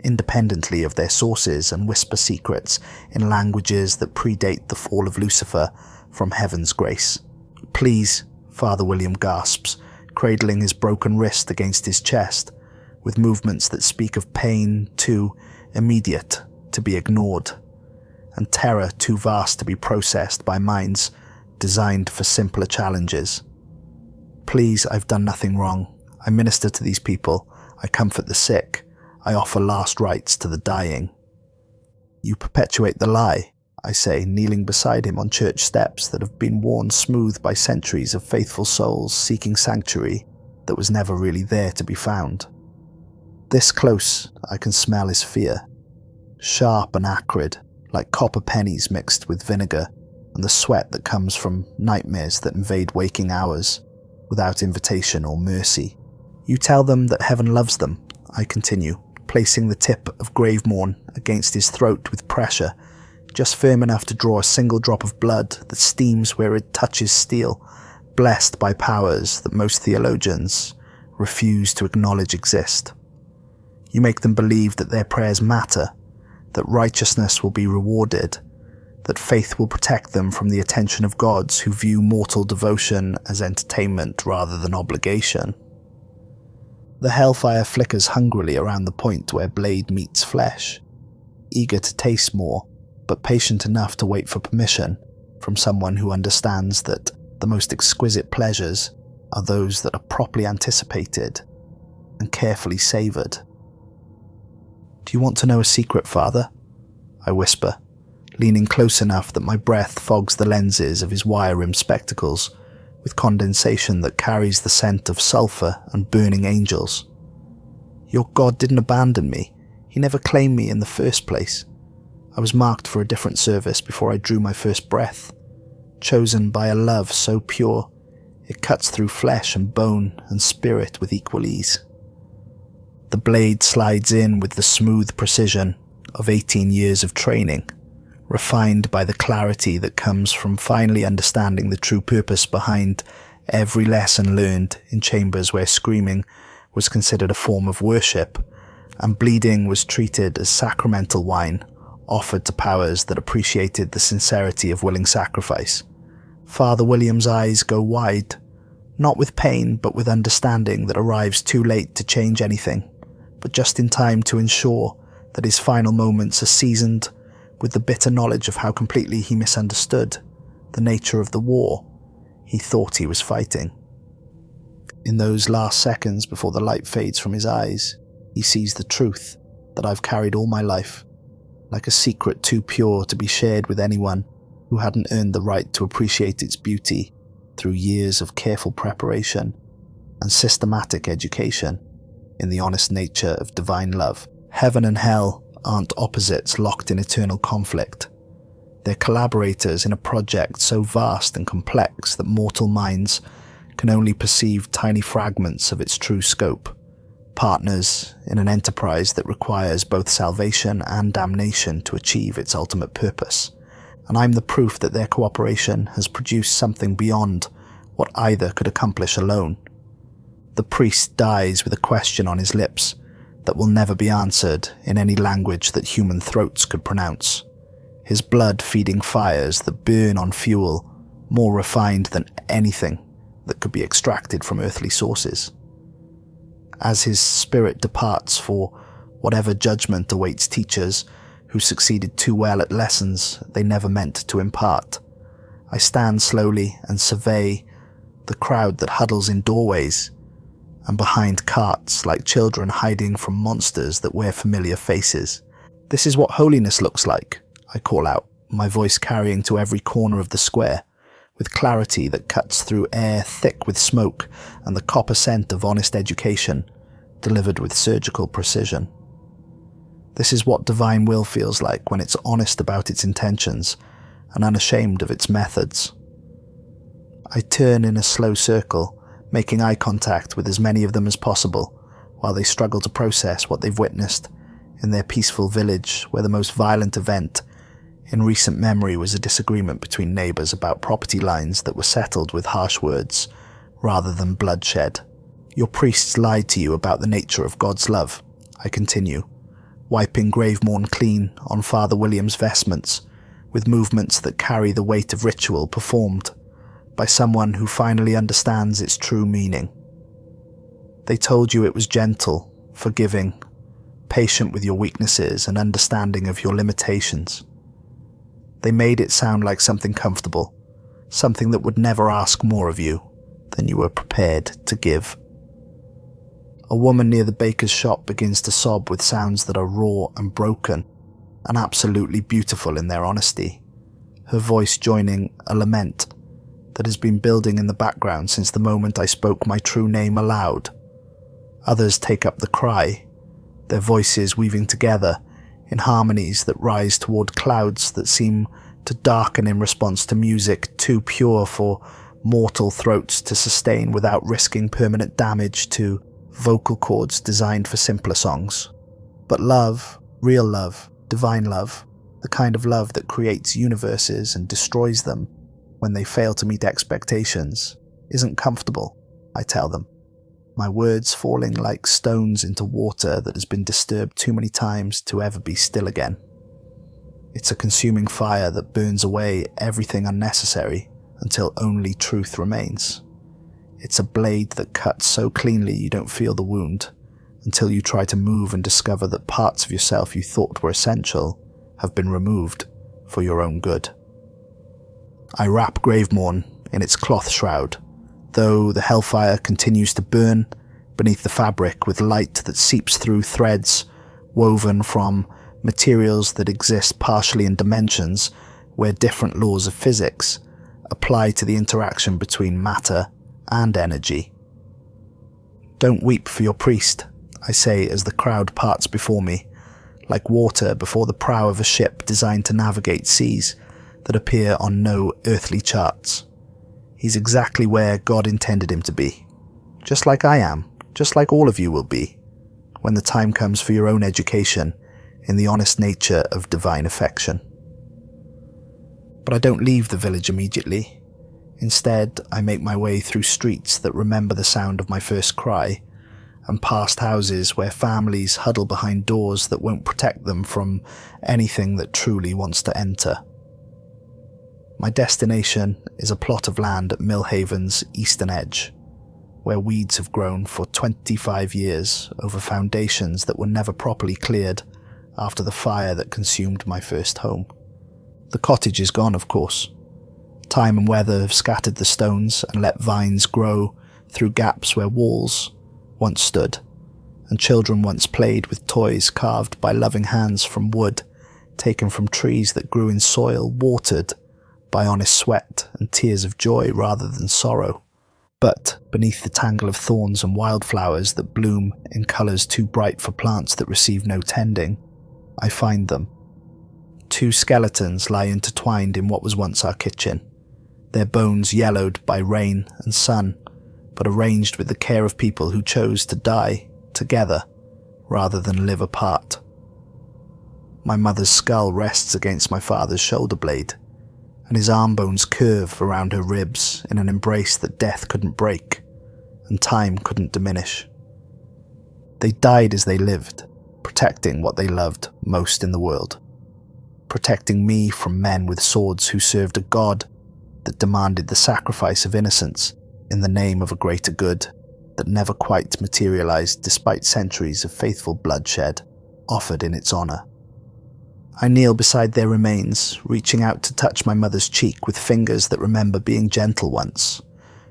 independently of their sources and whisper secrets in languages that predate the fall of Lucifer from heaven's grace. "Please," Father William gasps, cradling his broken wrist against his chest, with movements that speak of pain too immediate to be ignored, and terror too vast to be processed by minds designed for simpler challenges. "Please, I've done nothing wrong. I minister to these people. I comfort the sick. I offer last rites to the dying." "You perpetuate the lie," I say, kneeling beside him on church steps that have been worn smooth by centuries of faithful souls seeking sanctuary that was never really there to be found. This close, I can smell his fear, sharp and acrid, like copper pennies mixed with vinegar, and the sweat that comes from nightmares that invade waking hours, without invitation or mercy. "You tell them that heaven loves them," I continue, placing the tip of Gravemourn against his throat with pressure, just firm enough to draw a single drop of blood that steams where it touches steel, blessed by powers that most theologians refuse to acknowledge exist. "You make them believe that their prayers matter, that righteousness will be rewarded, that faith will protect them from the attention of gods who view mortal devotion as entertainment rather than obligation." The hellfire flickers hungrily around the point where blade meets flesh, eager to taste more, but patient enough to wait for permission from someone who understands that the most exquisite pleasures are those that are properly anticipated and carefully savoured. "Do you want to know a secret, Father?" I whisper, leaning close enough that my breath fogs the lenses of his wire-rimmed spectacles with condensation that carries the scent of sulphur and burning angels. "Your God didn't abandon me. He never claimed me in the first place. I was marked for a different service before I drew my first breath, chosen by a love so pure it cuts through flesh and bone and spirit with equal ease." The blade slides in with the smooth precision of 18 years of training, refined by the clarity that comes from finally understanding the true purpose behind every lesson learned in chambers where screaming was considered a form of worship, and bleeding was treated as sacramental wine offered to powers that appreciated the sincerity of willing sacrifice. Father William's eyes go wide, not with pain but with understanding that arrives too late to change anything, but just in time to ensure that his final moments are seasoned with the bitter knowledge of how completely he misunderstood the nature of the war he thought he was fighting. In those last seconds before the light fades from his eyes, he sees the truth that I've carried all my life, like a secret too pure to be shared with anyone who hadn't earned the right to appreciate its beauty through years of careful preparation and systematic education in the honest nature of divine love. Heaven and hell aren't opposites locked in eternal conflict. They're collaborators in a project so vast and complex that mortal minds can only perceive tiny fragments of its true scope. Partners in an enterprise that requires both salvation and damnation to achieve its ultimate purpose. And I'm the proof that their cooperation has produced something beyond what either could accomplish alone. The priest dies with a question on his lips that will never be answered in any language that human throats could pronounce. His blood feeding fires that burn on fuel more refined than anything that could be extracted from earthly sources. As his spirit departs for whatever judgment awaits teachers who succeeded too well at lessons they never meant to impart, I stand slowly and survey the crowd that huddles in doorways and behind carts like children hiding from monsters that wear familiar faces. This is what holiness looks like, I call out, my voice carrying to every corner of the square, with clarity that cuts through air thick with smoke and the copper scent of honest education, delivered with surgical precision. This is what divine will feels like when it's honest about its intentions and unashamed of its methods. I turn in a slow circle, making eye contact with as many of them as possible, while they struggle to process what they've witnessed in their peaceful village, where the most violent event in recent memory was a disagreement between neighbours about property lines that were settled with harsh words rather than bloodshed. Your priests lied to you about the nature of God's love, I continue, wiping Gravemourn clean on Father William's vestments with movements that carry the weight of ritual performed by someone who finally understands its true meaning. They told you it was gentle, forgiving, patient with your weaknesses and understanding of your limitations. They made it sound like something comfortable, something that would never ask more of you than you were prepared to give. A woman near the baker's shop begins to sob with sounds that are raw and broken, and absolutely beautiful in their honesty, her voice joining a lament that has been building in the background since the moment I spoke my true name aloud. Others take up the cry, their voices weaving together in harmonies that rise toward clouds that seem to darken in response to music too pure for mortal throats to sustain without risking permanent damage to vocal cords designed for simpler songs. But love, real love, divine love, the kind of love that creates universes and destroys them when they fail to meet expectations, isn't comfortable, I tell them, my words falling like stones into water that has been disturbed too many times to ever be still again. It's a consuming fire that burns away everything unnecessary until only truth remains. It's a blade that cuts so cleanly you don't feel the wound, until you try to move and discover that parts of yourself you thought were essential have been removed for your own good. I wrap Gravemourn in its cloth shroud, though the hellfire continues to burn beneath the fabric with light that seeps through threads woven from materials that exist partially in dimensions where different laws of physics apply to the interaction between matter and energy. Don't weep for your priest, I say as the crowd parts before me, like water before the prow of a ship designed to navigate seas that appear on no earthly charts. He's exactly where God intended him to be, just like I am, just like all of you will be, when the time comes for your own education in the honest nature of divine affection. But I don't leave the village immediately. Instead, I make my way through streets that remember the sound of my first cry, and past houses where families huddle behind doors that won't protect them from anything that truly wants to enter. My destination is a plot of land at Milhaven's eastern edge, where weeds have grown for 25 years over foundations that were never properly cleared after the fire that consumed my first home. The cottage is gone, of course, Time and weather have scattered the stones and let vines grow through gaps where walls once stood, and children once played with toys carved by loving hands from wood, taken from trees that grew in soil, watered by honest sweat and tears of joy rather than sorrow. But beneath the tangle of thorns and wildflowers that bloom in colours too bright for plants that receive no tending, I find them. 2 skeletons lie intertwined in what was once our kitchen, their bones yellowed by rain and sun, but arranged with the care of people who chose to die together rather than live apart. My mother's skull rests against my father's shoulder blade, and his arm bones curve around her ribs in an embrace that death couldn't break and time couldn't diminish. They died as they lived, protecting what they loved most in the world, protecting me from men with swords who served a god that demanded the sacrifice of innocence in the name of a greater good that never quite materialized despite centuries of faithful bloodshed offered in its honor. I kneel beside their remains, reaching out to touch my mother's cheek with fingers that remember being gentle once,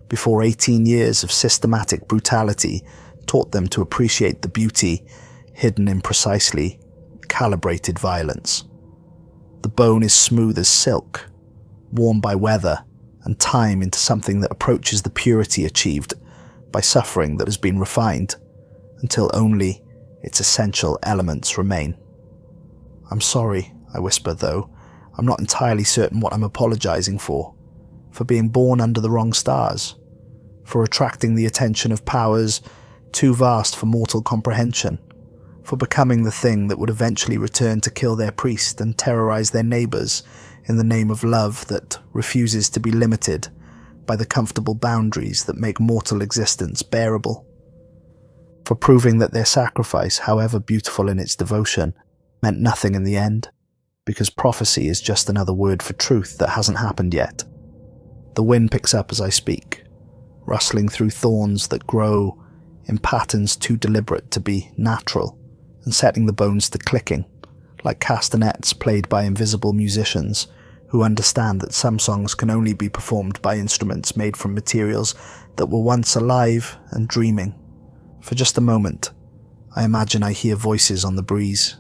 before 18 years of systematic brutality taught them to appreciate the beauty hidden in precisely calibrated violence. The bone is smooth as silk, worn by weather and time into something that approaches the purity achieved by suffering that has been refined, until only its essential elements remain. I'm sorry, I whisper, though I'm not entirely certain what I'm apologizing for being born under the wrong stars, for attracting the attention of powers too vast for mortal comprehension, for becoming the thing that would eventually return to kill their priest and terrorize their neighbors in the name of love that refuses to be limited by the comfortable boundaries that make mortal existence bearable, for proving that their sacrifice, however beautiful in its devotion, meant nothing in the end, because prophecy is just another word for truth that hasn't happened yet. The wind picks up as I speak, rustling through thorns that grow in patterns too deliberate to be natural, and setting the bones to clicking, like castanets played by invisible musicians who understand that some songs can only be performed by instruments made from materials that were once alive and dreaming. For just a moment, I imagine I hear voices on the breeze,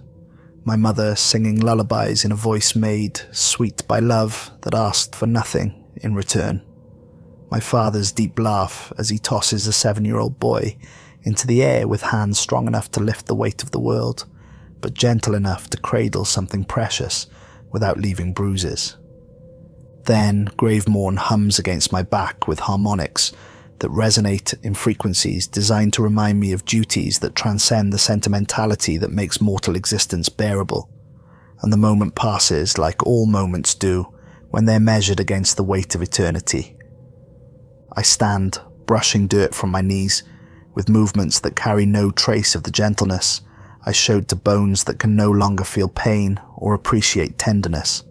my mother singing lullabies in a voice made sweet by love that asked for nothing in return. My father's deep laugh as he tosses a 7-year-old boy into the air with hands strong enough to lift the weight of the world, but gentle enough to cradle something precious without leaving bruises. Then Gravemourn hums against my back with harmonics that resonate in frequencies designed to remind me of duties that transcend the sentimentality that makes mortal existence bearable, and the moment passes like all moments do when they're measured against the weight of eternity. I stand, brushing dirt from my knees, with movements that carry no trace of the gentleness I showed to bones that can no longer feel pain or appreciate tenderness,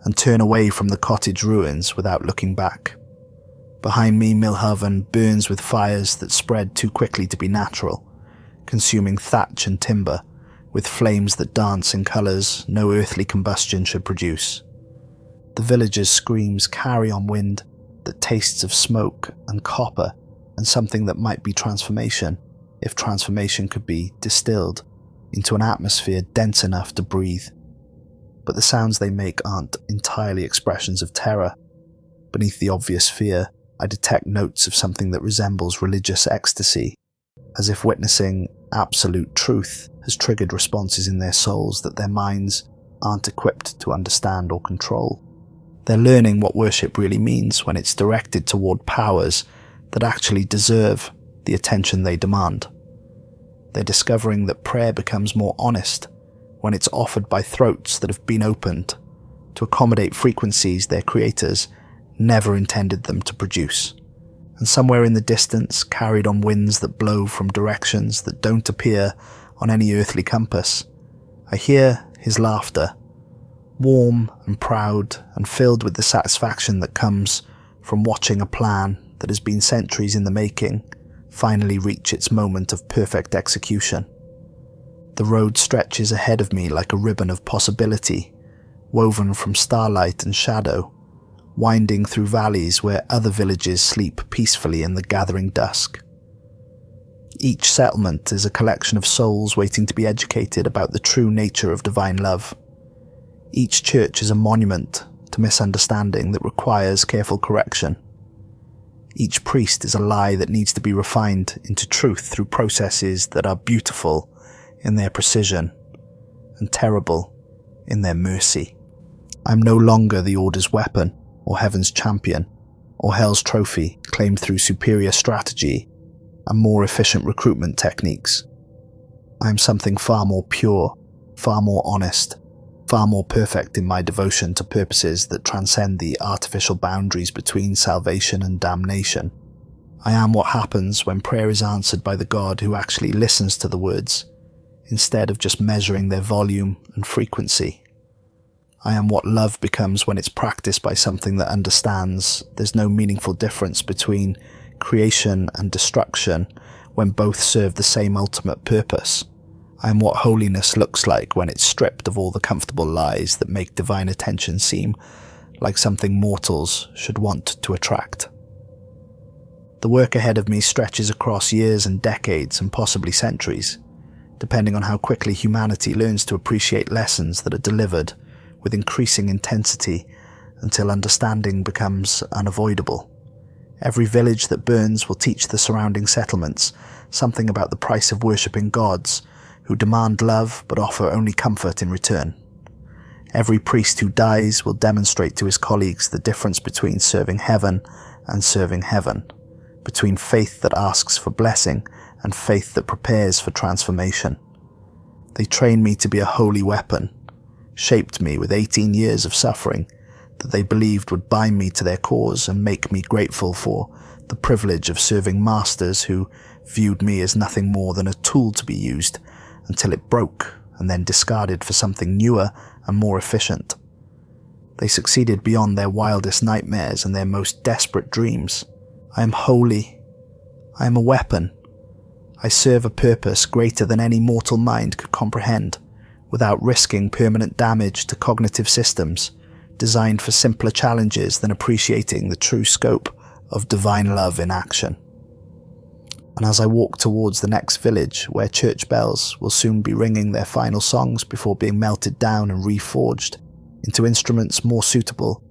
and turn away from the cottage ruins without looking back. Behind me, Milhaven burns with fires that spread too quickly to be natural, consuming thatch and timber, with flames that dance in colours no earthly combustion should produce. The villagers' screams carry on wind that tastes of smoke and copper and something that might be transformation, if transformation could be distilled into an atmosphere dense enough to breathe. But the sounds they make aren't entirely expressions of terror. Beneath the obvious fear, I detect notes of something that resembles religious ecstasy, as if witnessing absolute truth has triggered responses in their souls that their minds aren't equipped to understand or control. They're learning what worship really means when it's directed toward powers that actually deserve the attention they demand. They're discovering that prayer becomes more honest when it's offered by throats that have been opened to accommodate frequencies their creators never intended them to produce. And somewhere in the distance, carried on winds that blow from directions that don't appear on any earthly compass, I hear his laughter, warm and proud and filled with the satisfaction that comes from watching a plan that has been centuries in the making finally reach its moment of perfect execution. The road stretches ahead of me like a ribbon of possibility, woven from starlight and shadow, winding through valleys where other villages sleep peacefully in the gathering dusk. Each settlement is a collection of souls waiting to be educated about the true nature of divine love. Each church is a monument to misunderstanding that requires careful correction. Each priest is a lie that needs to be refined into truth through processes that are beautiful in their precision and terrible in their mercy. I'm no longer the Order's weapon, or Heaven's champion, or Hell's trophy claimed through superior strategy and more efficient recruitment techniques. I am something far more pure, far more honest, far more perfect in my devotion to purposes that transcend the artificial boundaries between salvation and damnation. I am what happens when prayer is answered by the God who actually listens to the words, instead of just measuring their volume and frequency. I am what love becomes when it's practiced by something that understands there's no meaningful difference between creation and destruction when both serve the same ultimate purpose. I am what holiness looks like when it's stripped of all the comfortable lies that make divine attention seem like something mortals should want to attract. The work ahead of me stretches across years and decades and possibly centuries, depending on how quickly humanity learns to appreciate lessons that are delivered with increasing intensity until understanding becomes unavoidable. Every village that burns will teach the surrounding settlements something about the price of worshipping gods who demand love but offer only comfort in return. Every priest who dies will demonstrate to his colleagues the difference between serving heaven and serving heaven, between faith that asks for blessing and faith that prepares for transformation. They trained me to be a holy weapon, shaped me with 18 years of suffering that they believed would bind me to their cause and make me grateful for the privilege of serving masters who viewed me as nothing more than a tool to be used until it broke and then discarded for something newer and more efficient. They succeeded beyond their wildest nightmares and their most desperate dreams. I am holy. I am a weapon. I serve a purpose greater than any mortal mind could comprehend, without risking permanent damage to cognitive systems designed for simpler challenges than appreciating the true scope of divine love in action. And as I walk towards the next village, where church bells will soon be ringing their final songs before being melted down and reforged into instruments more suitable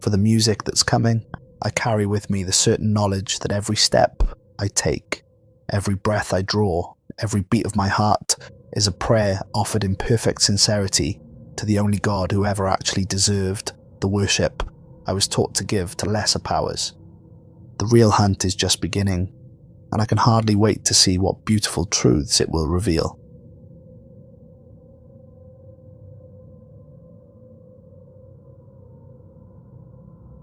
for the music that's coming, I carry with me the certain knowledge that every step I take, every breath I draw, every beat of my heart is a prayer offered in perfect sincerity to the only God who ever actually deserved the worship I was taught to give to lesser powers. The real hunt is just beginning, and I can hardly wait to see what beautiful truths it will reveal.